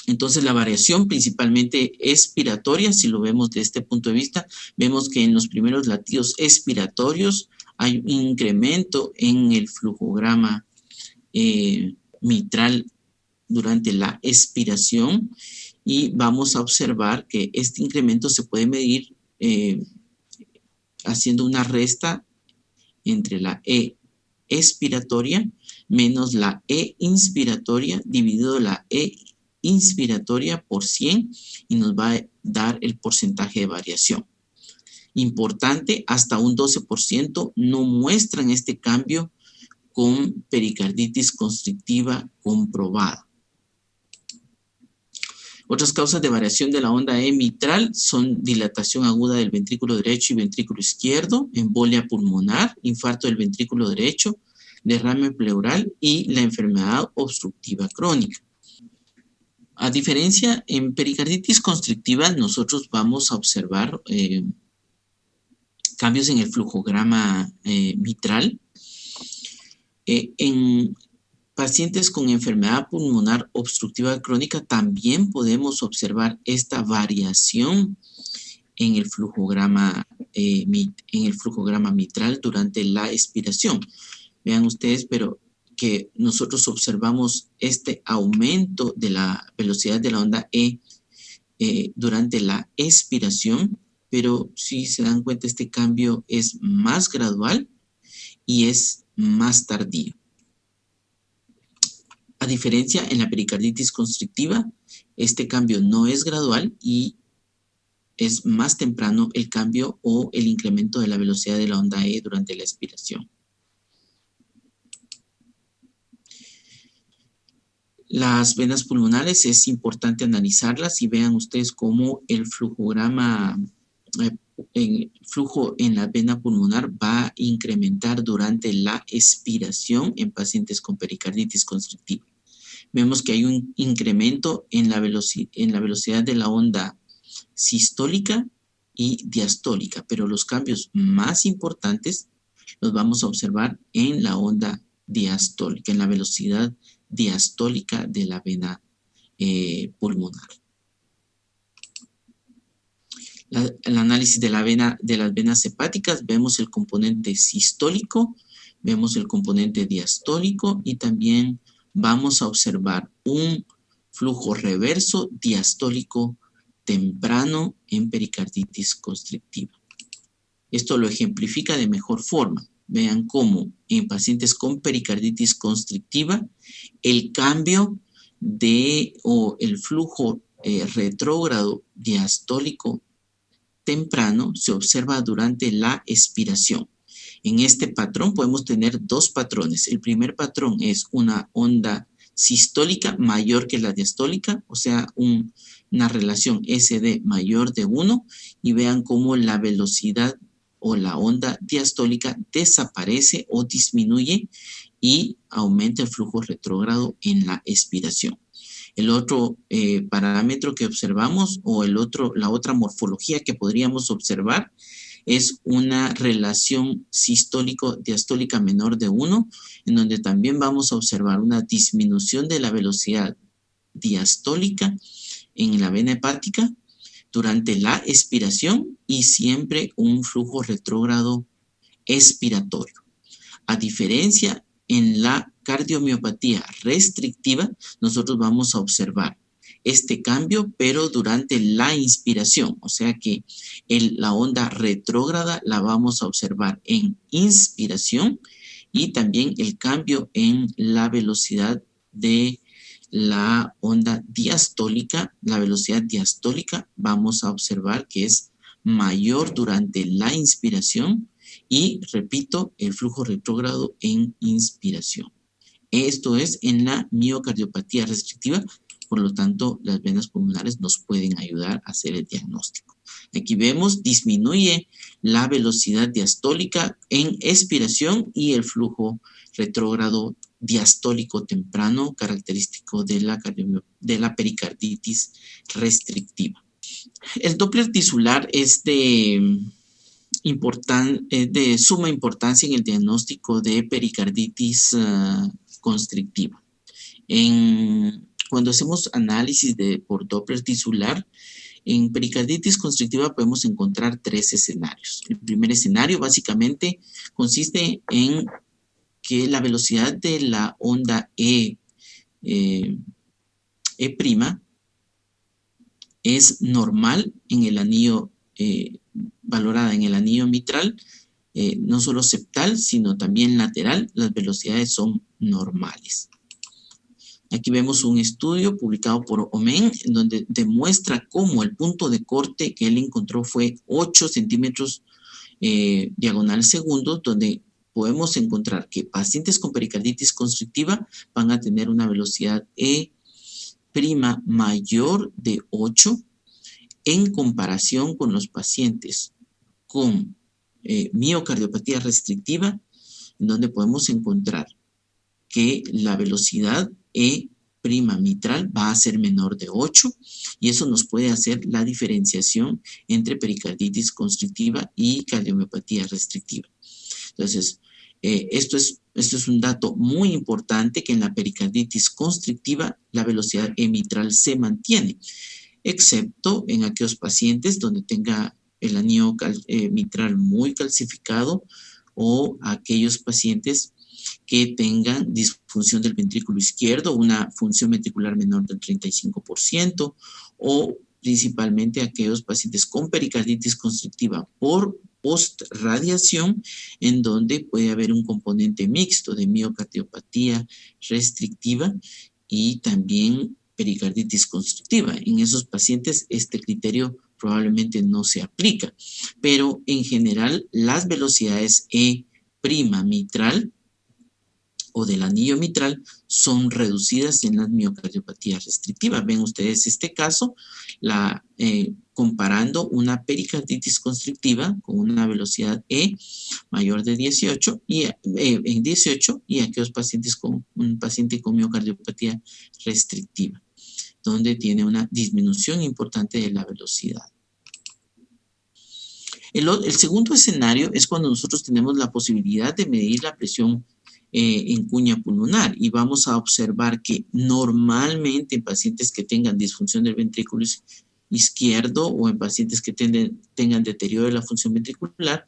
Entonces, la variación principalmente expiratoria, si lo vemos de este punto de vista, vemos que en los primeros latidos expiratorios hay un incremento en el flujograma mitral durante la expiración y vamos a observar que este incremento se puede medir haciendo una resta entre la E expiratoria menos la E inspiratoria dividido la E inspiratoria por 100 y nos va a dar el porcentaje de variación. Importante, hasta un 12% no muestran este cambio con pericarditis constrictiva comprobada. Otras causas de variación de la onda E mitral son dilatación aguda del ventrículo derecho y ventrículo izquierdo, embolia pulmonar, infarto del ventrículo derecho, derrame pleural y la enfermedad obstructiva crónica. A diferencia, en pericarditis constrictiva nosotros vamos a observar cambios en el flujograma mitral. En pacientes con enfermedad pulmonar obstructiva crónica también podemos observar esta variación en el flujograma mitral durante la expiración. Vean ustedes, pero que nosotros observamos este aumento de la velocidad de la onda E durante la expiración, pero si se dan cuenta este cambio es más gradual y es más tardío. A diferencia, en la pericarditis constrictiva, este cambio no es gradual y es más temprano el cambio o el incremento de la velocidad de la onda E durante la expiración. Las venas pulmonares es importante analizarlas y vean ustedes cómo el flujograma, el flujo en la vena pulmonar va a incrementar durante la expiración en pacientes con pericarditis constrictiva. Vemos que hay un incremento en la velocidad de la onda sistólica y diastólica, pero los cambios más importantes los vamos a observar en la onda diastólica, en la velocidad diastólica de la vena pulmonar. El análisis de las venas hepáticas, vemos el componente sistólico, vemos el componente diastólico y también vamos a observar un flujo reverso diastólico temprano en pericarditis constrictiva. Esto lo ejemplifica de mejor forma. Vean cómo en pacientes con pericarditis constrictiva el cambio o el flujo retrógrado diastólico temprano se observa durante la expiración. En este patrón podemos tener dos patrones. El primer patrón es una onda sistólica mayor que la diastólica, o sea, una relación SD mayor de 1, y vean cómo la velocidad o la onda diastólica desaparece o disminuye y aumenta el flujo retrógrado en la expiración. El otro parámetro que observamos o la otra morfología que podríamos observar es una relación sistólico-diastólica menor de 1, en donde también vamos a observar una disminución de la velocidad diastólica en la vena hepática durante la expiración y siempre un flujo retrógrado expiratorio. A diferencia, en la cardiomiopatía restrictiva, nosotros vamos a observar este cambio, pero durante la inspiración, o sea que la onda retrógrada la vamos a observar en inspiración y también el cambio en la velocidad de la onda diastólica. La velocidad diastólica vamos a observar que es mayor durante la inspiración y, repito, el flujo retrógrado en inspiración. Esto es en la miocardiopatía restrictiva. Por lo tanto, las venas pulmonares nos pueden ayudar a hacer el diagnóstico. Aquí vemos, disminuye la velocidad diastólica en expiración y el flujo retrógrado diastólico temprano, característico de la pericarditis restrictiva. El Doppler tisular es de suma importancia en el diagnóstico de pericarditis constrictiva. Cuando hacemos análisis por Doppler tisular, en pericarditis constrictiva podemos encontrar 3 escenarios. El primer escenario básicamente consiste en que la velocidad de la onda E' es normal en el anillo, valorada en el anillo mitral, no solo septal, sino también lateral. Las velocidades son normales. Aquí vemos un estudio publicado por Omen, en donde demuestra cómo el punto de corte que él encontró fue 8 centímetros diagonal segundo, donde podemos encontrar que pacientes con pericarditis constrictiva van a tener una velocidad E' mayor de 8 en comparación con los pacientes con miocardiopatía restrictiva, en donde podemos encontrar que la velocidad E' mitral va a ser menor de 8 y eso nos puede hacer la diferenciación entre pericarditis constrictiva y cardiomiopatía restrictiva. Entonces, esto es un dato muy importante, que en la pericarditis constrictiva la velocidad E mitral se mantiene, excepto en aquellos pacientes donde tenga el anillo mitral muy calcificado o aquellos pacientes que tengan disfunción del ventrículo izquierdo, una función ventricular menor del 35%, o principalmente aquellos pacientes con pericarditis constrictiva por postradiación, en donde puede haber un componente mixto de miocardiopatía restrictiva y también pericarditis constrictiva. En esos pacientes este criterio probablemente no se aplica, pero en general las velocidades E' mitral o del anillo mitral son reducidas en la miocardiopatía restrictiva. Ven ustedes este caso, comparando una pericarditis constrictiva con una velocidad E mayor de 18 y aquellos pacientes con un paciente con miocardiopatía restrictiva, donde tiene una disminución importante de la velocidad. El segundo escenario es cuando nosotros tenemos la posibilidad de medir la presión en cuña pulmonar, y vamos a observar que normalmente en pacientes que tengan disfunción del ventrículo izquierdo o en pacientes que tengan deterioro de la función ventricular,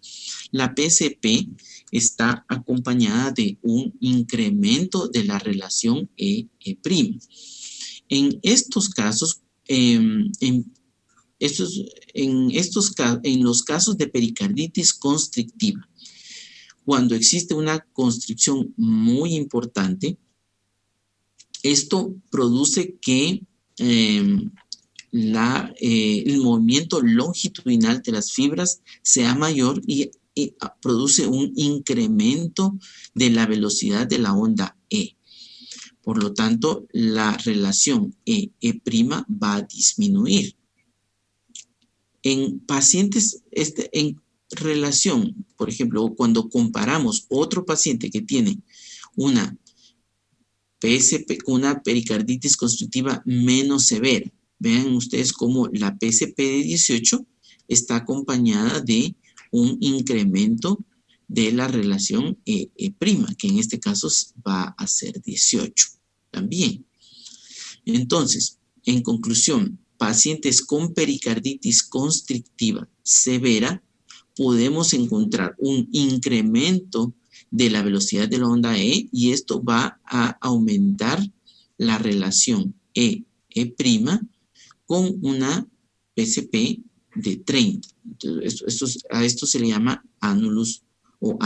la PSP está acompañada de un incremento de la relación E'. En estos casos, en los casos de pericarditis constrictiva, cuando existe una constricción muy importante, esto produce que el movimiento longitudinal de las fibras sea mayor y produce un incremento de la velocidad de la onda E. Por lo tanto, la relación E' va a disminuir. En pacientes, en relación, por ejemplo, cuando comparamos otro paciente que tiene una PSP con una pericarditis constrictiva menos severa, vean ustedes cómo la PSP de 18 está acompañada de un incremento de la relación E', que en este caso va a ser 18 también. Entonces, en conclusión, pacientes con pericarditis constrictiva severa, podemos encontencontrar un incremento de la velocidad de la onda E y esto va a aumentar la relación E' con una PCP de 30. Entonces, a esto se le llama annulus o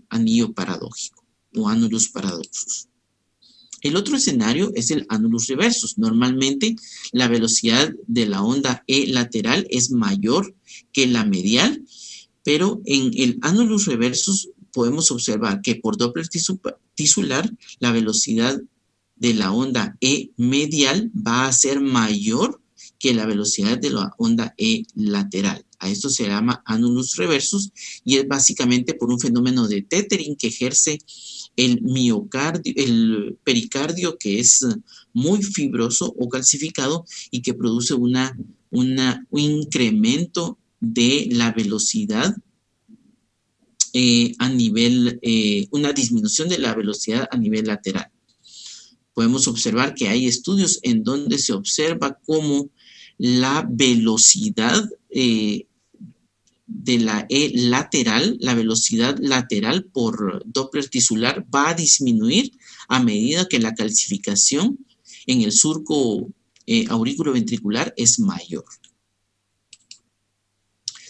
anillo paradójico o annulus paradoxus. El otro escenario es el annulus reversus. Normalmente la velocidad de la onda E lateral es mayor que la medial, pero en el annulus reversus podemos observar que por Doppler tisular la velocidad de la onda E medial va a ser mayor que la velocidad de la onda E lateral. A esto se llama annulus reversus y es básicamente por un fenómeno de tethering que ejerce el pericardio, que es muy fibroso o calcificado y que produce un incremento de la velocidad una disminución de la velocidad a nivel lateral. Podemos observar que hay estudios en donde se observa cómo la velocidad de la E lateral, la velocidad lateral por Doppler tisular va a disminuir a medida que la calcificación en el surco aurículo-ventricular es mayor.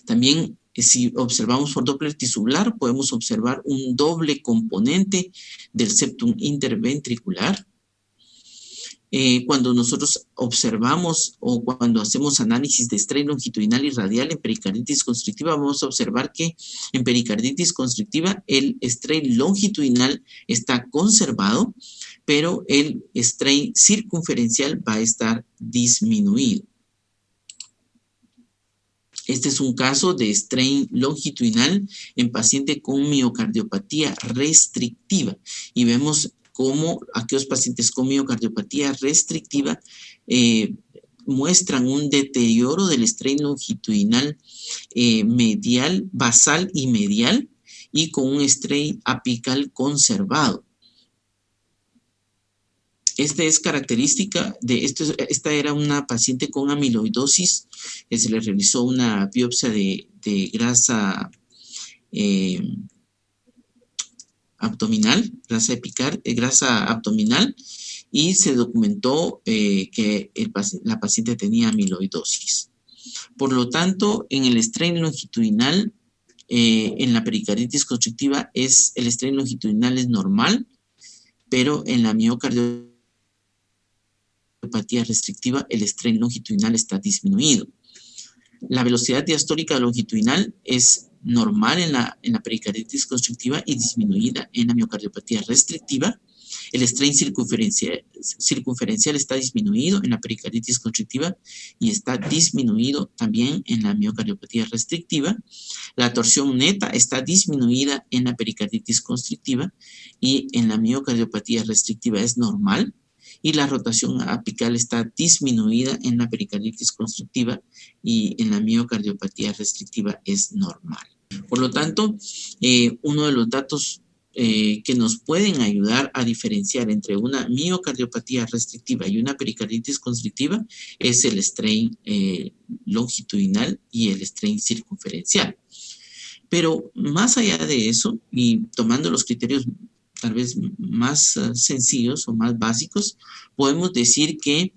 También, si observamos por Doppler tisular, podemos observar un doble componente del septum interventricular. Cuando nosotros observamos o cuando hacemos análisis de strain longitudinal y radial en pericarditis constrictiva, vamos a observar que en pericarditis constrictiva el strain longitudinal está conservado, pero el strain circunferencial va a estar disminuido. Este es un caso de strain longitudinal en paciente con miocardiopatía restrictiva y vemos cómo aquellos pacientes con miocardiopatía restrictiva muestran un deterioro del strain longitudinal medial, basal y medial y con un strain apical conservado. Esta es característica de esto. Esta era una paciente con amiloidosis que se le realizó una biopsia de grasa abdominal, grasa abdominal, y se documentó que la paciente tenía amiloidosis. Por lo tanto, en el strain longitudinal, en la pericarditis constrictiva, el strain longitudinal es normal, pero en la miocardiopatía restrictiva, el strain longitudinal está disminuido. La velocidad diastólica longitudinal es normal en la pericarditis constrictiva y disminuida en la miocardiopatía restrictiva. El strain circunferencial está disminuido en la pericarditis constrictiva y está disminuido también en la miocardiopatía restrictiva. La torsión neta está disminuida en la pericarditis constrictiva y en la miocardiopatía restrictiva es normal. Y la rotación apical está disminuida en la pericarditis constrictiva y en la miocardiopatía restrictiva es normal. Por lo tanto, uno de los datos que nos pueden ayudar a diferenciar entre una miocardiopatía restrictiva y una pericarditis constrictiva es el strain longitudinal y el strain circunferencial. Pero más allá de eso, y tomando los criterios tal vez más sencillos o más básicos, podemos decir que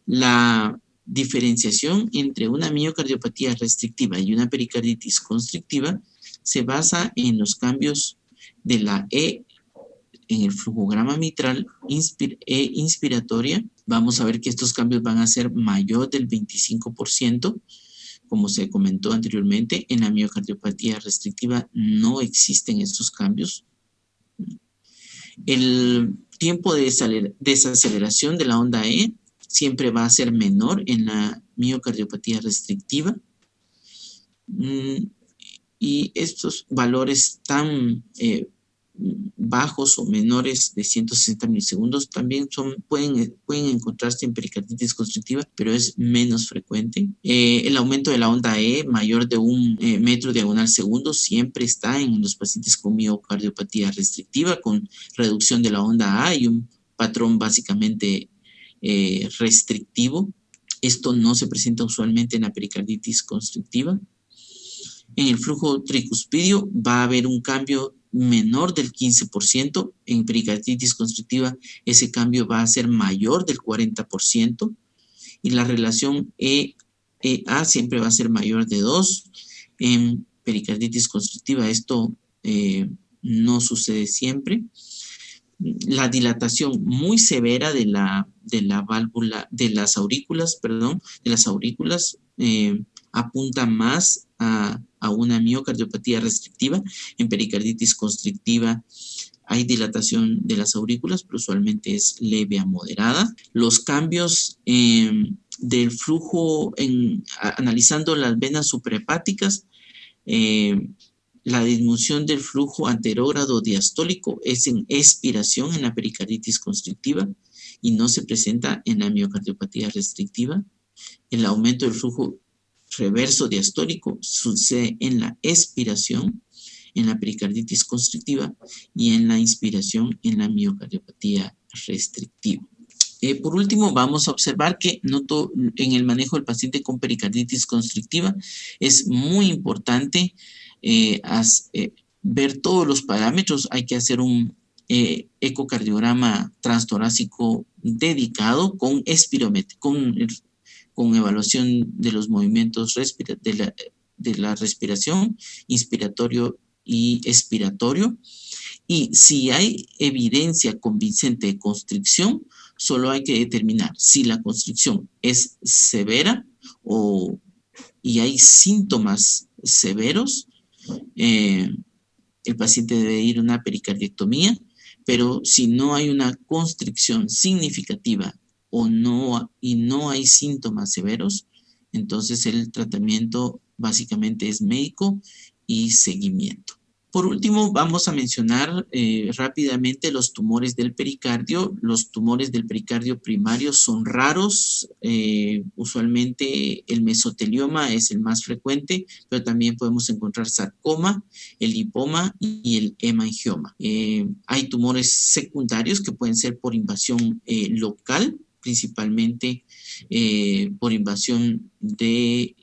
la diferenciación entre una miocardiopatía restrictiva y una pericarditis constrictiva se basa en los cambios de la E en el flujograma mitral E inspiratoria. Vamos a ver que estos cambios van a ser mayor del 25%, como se comentó anteriormente. En la miocardiopatía restrictiva no existen estos cambios. El tiempo de desaceleración de la onda E siempre va a ser menor en la miocardiopatía restrictiva. Y estos valores tan bajos o menores de 160 milisegundos también pueden encontrarse en pericarditis constrictiva, pero es menos frecuente. El aumento de la onda E mayor de 1 metro diagonal segundo siempre está en los pacientes con miocardiopatía restrictiva, con reducción de la onda A y un patrón básicamente restrictivo. Esto no se presenta usualmente en la pericarditis constrictiva. En el flujo tricuspidio va a haber un cambio menor del 15%. En pericarditis constrictiva ese cambio va a ser mayor del 40%. Y la relación EA siempre va a ser mayor de 2. En pericarditis constrictiva esto no sucede siempre. La dilatación muy severa de la válvula, de las aurículas, apunta más a una miocardiopatía restrictiva. En pericarditis constrictiva hay dilatación de las aurículas, pero usualmente es leve a moderada. Los cambios del flujo, analizando las venas suprahepáticas, la disminución del flujo anterógrado diastólico es en expiración en la pericarditis constrictiva y no se presenta en la miocardiopatía restrictiva. El aumento del flujo reverso diastólico sucede en la expiración en la pericarditis constrictiva y en la inspiración en la miocardiopatía restrictiva. Por último, vamos a observar que en el manejo del paciente con pericarditis constrictiva es muy importante ver todos los parámetros. Hay que hacer un ecocardiograma transtorácico dedicado con espirometría, con evaluación de los movimientos de la respiración, inspiratorio y expiratorio. Y si hay evidencia convincente de constricción, solo hay que determinar si la constricción es severa y hay síntomas severos. El paciente debe ir a una pericardiectomía, pero si no hay una constricción significativa y no hay síntomas severos, entonces el tratamiento básicamente es médico y seguimiento. Por último, vamos a mencionar rápidamente los tumores del pericardio. Los tumores del pericardio primario son raros. Usualmente el mesotelioma es el más frecuente, pero también podemos encontrar sarcoma, el lipoma y el hemangioma. Hay tumores secundarios que pueden ser por invasión local, principalmente por invasión de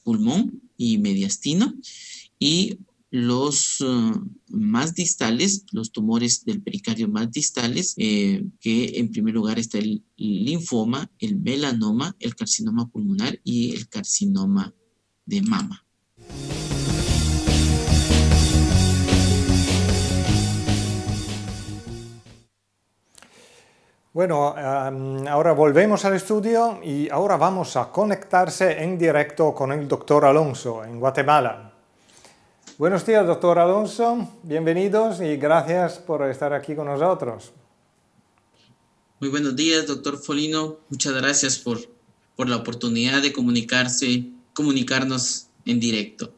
pulmón y mediastino, y los más distales, los tumores del pericardio más distales, que en primer lugar está el linfoma, el melanoma, el carcinoma pulmonar y el carcinoma de mama. Bueno, ahora volvemos al estudio y ahora vamos a conectarse en directo con el doctor Alonso en Guatemala. Buenos días, doctor Alonso, bienvenidos y gracias por estar aquí con nosotros. Muy buenos días, doctor Folino, muchas gracias por la oportunidad de comunicarnos en directo.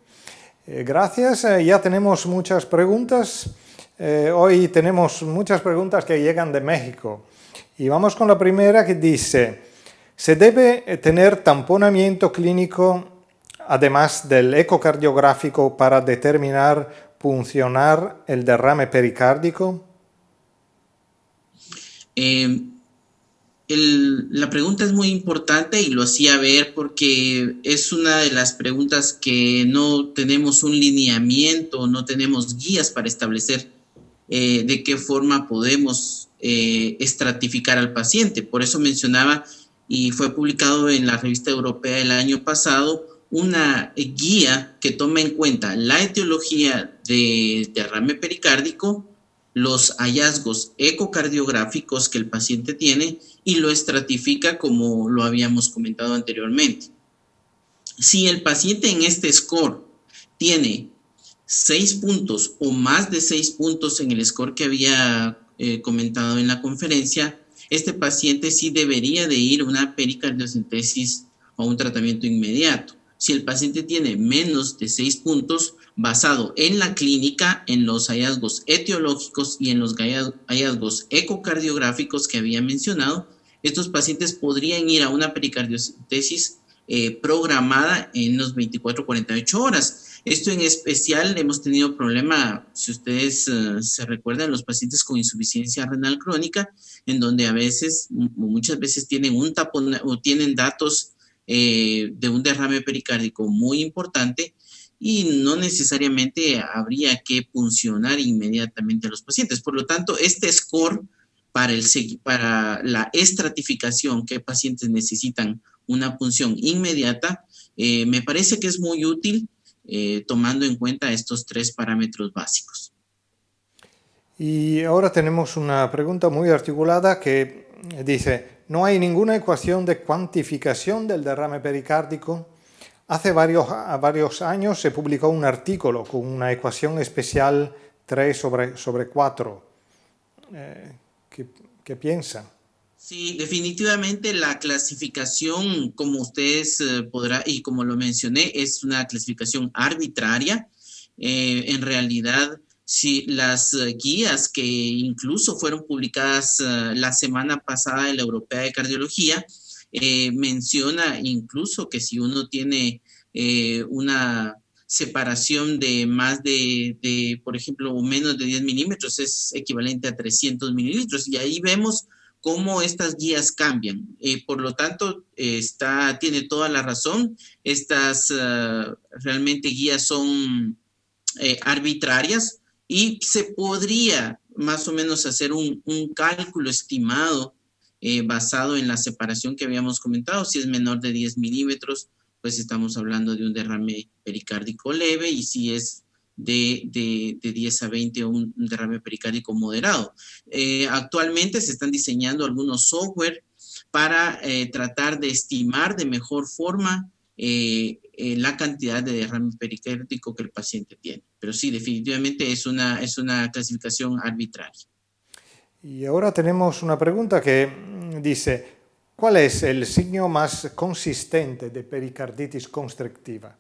Gracias, ya tenemos muchas preguntas. Hoy tenemos muchas preguntas que llegan de México. Y vamos con la primera que dice, ¿se debe tener tamponamiento clínico además del ecocardiográfico para determinar puncionar el derrame pericárdico? La pregunta es muy importante y lo hacía ver porque es una de las preguntas que no tenemos un lineamiento, no tenemos guías para establecer de qué forma podemos estratificar al paciente. Por eso mencionaba, y fue publicado en la revista europea el año pasado, una guía que toma en cuenta la etiología de derrame pericárdico, los hallazgos ecocardiográficos que el paciente tiene y lo estratifica como lo habíamos comentado anteriormente. Si el paciente en este score tiene 6 puntos o más de 6 puntos en el score que había comentado en la conferencia, este paciente sí debería de ir a una pericardiocentesis o un tratamiento inmediato. Si el paciente tiene menos de 6 puntos, basado en la clínica, en los hallazgos etiológicos y en los hallazgos ecocardiográficos que había mencionado, estos pacientes podrían ir a una pericardiocentesis programada en los 24-48 horas. Esto en especial hemos tenido problema, si ustedes se recuerdan, los pacientes con insuficiencia renal crónica, en donde a veces, muchas veces tienen un tapón o tienen datos de un derrame pericárdico muy importante y no necesariamente habría que puncionar inmediatamente a los pacientes. Por lo tanto, este score para la estratificación, qué pacientes necesitan una punción inmediata, me parece que es muy útil tomando en cuenta estos 3 parámetros básicos. Y ahora tenemos una pregunta muy articulada que dice: ¿no hay ninguna ecuación de cuantificación del derrame pericárdico? Hace varios años se publicó un artículo con una ecuación especial 3/4. ¿Qué piensan? Sí, definitivamente la clasificación, como ustedes podrán, y como lo mencioné, es una clasificación arbitraria. En realidad, si las guías que incluso fueron publicadas la semana pasada en la Europea de Cardiología, menciona incluso que si uno tiene una separación de más por ejemplo, menos de 10 milímetros, es equivalente a 300 mililitros. Y ahí vemos cómo estas guías cambian. Por lo tanto, tiene toda la razón. Estas realmente guías son arbitrarias y se podría más o menos hacer un cálculo estimado basado en la separación que habíamos comentado. Si es menor de 10 milímetros, pues estamos hablando de un derrame pericárdico leve, y si es de 10 a 20 un derrame pericárdico moderado. Actualmente se están diseñando algunos software para tratar de estimar de mejor forma la cantidad de derrame pericárdico que el paciente tiene. Pero sí, definitivamente es una clasificación arbitraria. Y ahora tenemos una pregunta que dice: ¿cuál es el signo más consistente de pericarditis constrictiva?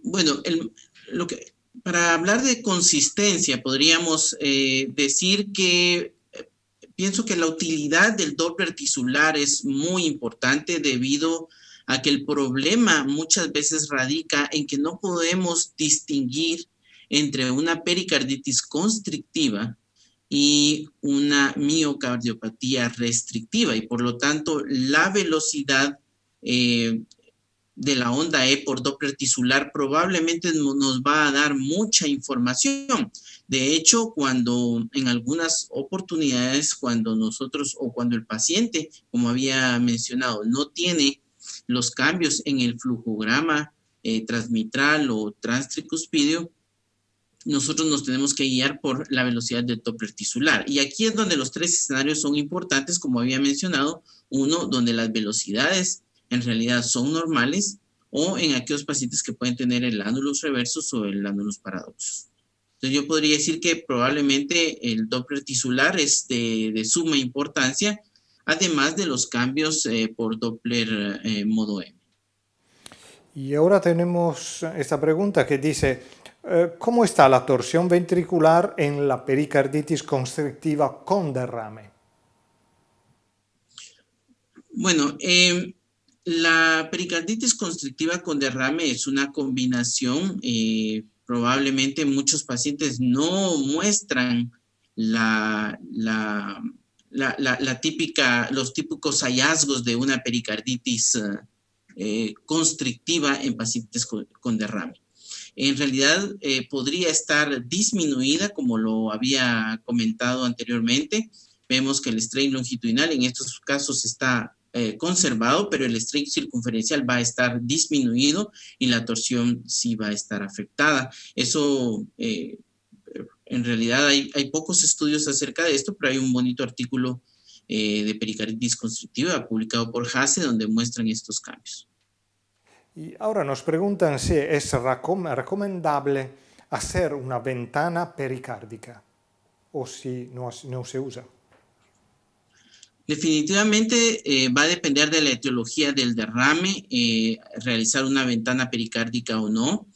Bueno, para hablar de consistencia podríamos decir que pienso que la utilidad del Doppler tisular es muy importante debido a que el problema muchas veces radica en que no podemos distinguir entre una pericarditis constrictiva y una miocardiopatía restrictiva, y por lo tanto la velocidad de la onda E por Doppler tisular probablemente nos va a dar mucha información. De hecho, cuando en algunas oportunidades, cuando el paciente, como había mencionado, no tiene los cambios en el flujograma transmitral o transtricuspidio, nosotros nos tenemos que guiar por la velocidad del Doppler tisular. Y aquí es donde los 3 escenarios son importantes, como había mencionado. Uno, donde las velocidades en realidad son normales, o en aquellos pacientes que pueden tener el annulus reversus o el annulus paradoxus. Entonces yo podría decir que probablemente el Doppler tisular es de suma importancia, además de los cambios por Doppler modo M. Y ahora tenemos esta pregunta que dice: ¿cómo está la torsión ventricular en la pericarditis constrictiva con derrame? Bueno, la pericarditis constrictiva con derrame es una combinación. Probablemente muchos pacientes no muestran los típicos hallazgos de una pericarditis constrictiva en pacientes con derrame. En realidad podría estar disminuida, como lo había comentado anteriormente. Vemos que el strain longitudinal en estos casos está conservado, pero el strain circunferencial va a estar disminuido y la torsión sí va a estar afectada. Eso, en realidad hay pocos estudios acerca de esto, pero hay un bonito artículo de pericarditis constrictiva publicado por Hase donde muestran estos cambios. Y ahora nos preguntan si es recomendable hacer una ventana pericárdica o si no se usa. Definitivamente va a depender de la etiología del derrame, realizar una ventana pericárdica o no,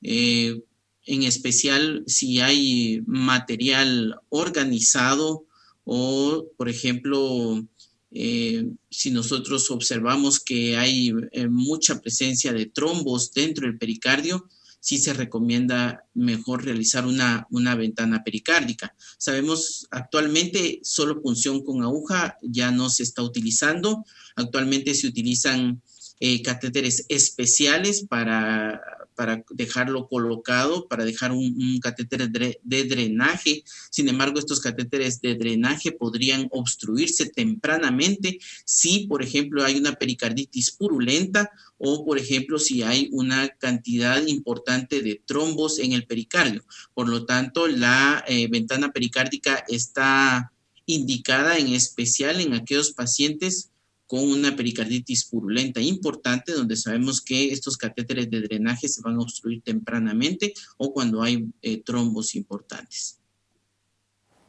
en especial si hay material organizado o, por ejemplo, Si nosotros observamos que hay mucha presencia de trombos dentro del pericardio, sí se recomienda mejor realizar una ventana pericárdica. Sabemos actualmente solo punción con aguja ya no se está utilizando. Actualmente se utilizan catéteres especiales para dejarlo colocado, para dejar un catéter de drenaje. Sin embargo, estos catéteres de drenaje podrían obstruirse tempranamente si, por ejemplo, hay una pericarditis purulenta o, por ejemplo, si hay una cantidad importante de trombos en el pericardio. Por lo tanto, la ventana pericárdica está indicada en especial en aquellos pacientes con una pericarditis purulenta importante, donde sabemos que estos catéteres de drenaje se van a obstruir tempranamente o cuando hay trombos importantes.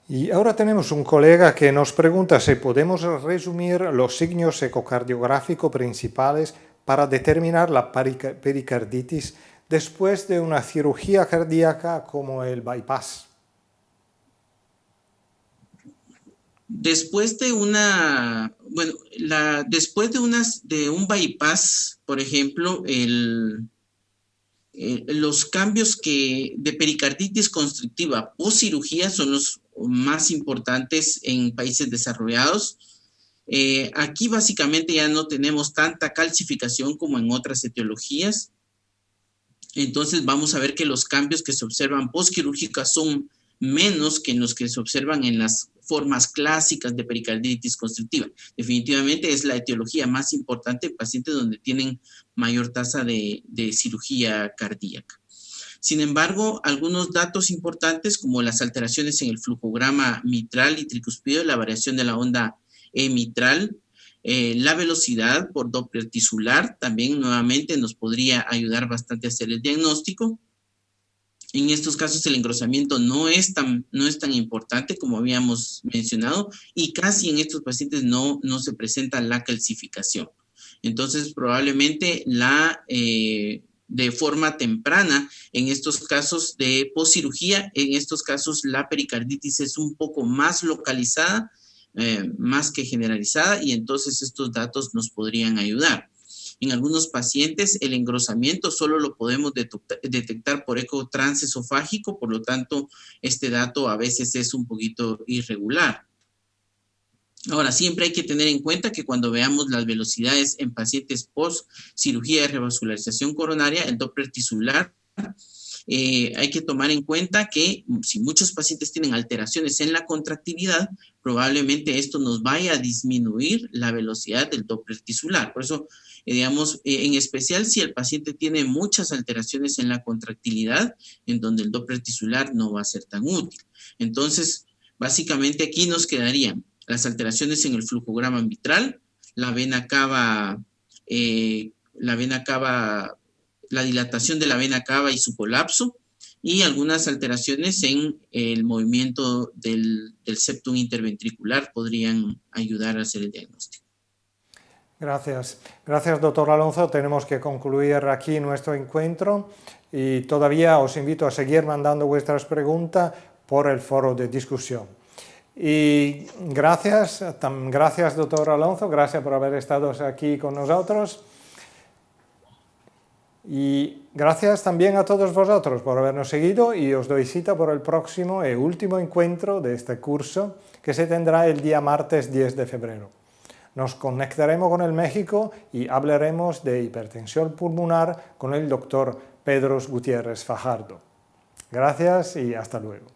Y ahora tenemos un colega que nos pregunta si podemos resumir los signos ecocardiográficos principales para determinar la pericarditis después de una cirugía cardíaca como el bypass. Después de un bypass, por ejemplo, los cambios de pericarditis constrictiva post cirugía son los más importantes en países desarrollados. Aquí básicamente ya no tenemos tanta calcificación como en otras etiologías. Entonces vamos a ver que los cambios que se observan postquirúrgicas son menos que en los que se observan en las formas clásicas de pericarditis constrictiva. Definitivamente es la etiología más importante en pacientes donde tienen mayor tasa de cirugía cardíaca. Sin embargo, algunos datos importantes como las alteraciones en el flujograma mitral y tricuspideo, la variación de la onda mitral, la velocidad por Doppler tisular también nuevamente nos podría ayudar bastante a hacer el diagnóstico. En estos casos el engrosamiento no es tan importante como habíamos mencionado y casi en estos pacientes no se presenta la calcificación. Entonces probablemente de forma temprana en estos casos de postcirugía, en estos casos la pericarditis es un poco más localizada, más que generalizada y entonces estos datos nos podrían ayudar. En algunos pacientes el engrosamiento solo lo podemos detectar por eco transesofágico, por lo tanto este dato a veces es un poquito irregular. Ahora, siempre hay que tener en cuenta que cuando veamos las velocidades en pacientes post cirugía de revascularización coronaria, el Doppler tisular, hay que tomar en cuenta que si muchos pacientes tienen alteraciones en la contractilidad, probablemente esto nos vaya a disminuir la velocidad del Doppler tisular. Por eso, digamos, en especial si el paciente tiene muchas alteraciones en la contractilidad, en donde el Doppler tisular no va a ser tan útil. Entonces, básicamente aquí nos quedarían las alteraciones en el flujograma mitral, la dilatación de la vena cava y su colapso, y algunas alteraciones en el movimiento del septum interventricular podrían ayudar a hacer el diagnóstico. Gracias. Gracias, doctor Alonso. Tenemos que concluir aquí nuestro encuentro y todavía os invito a seguir mandando vuestras preguntas por el foro de discusión. Y gracias, doctor Alonso, gracias por haber estado aquí con nosotros. Y gracias también a todos vosotros por habernos seguido y os doy cita por el próximo y último encuentro de este curso que se tendrá el día martes 10 de febrero. Nos conectaremos con el México y hablaremos de hipertensión pulmonar con el doctor Pedro Gutiérrez Fajardo. Gracias y hasta luego.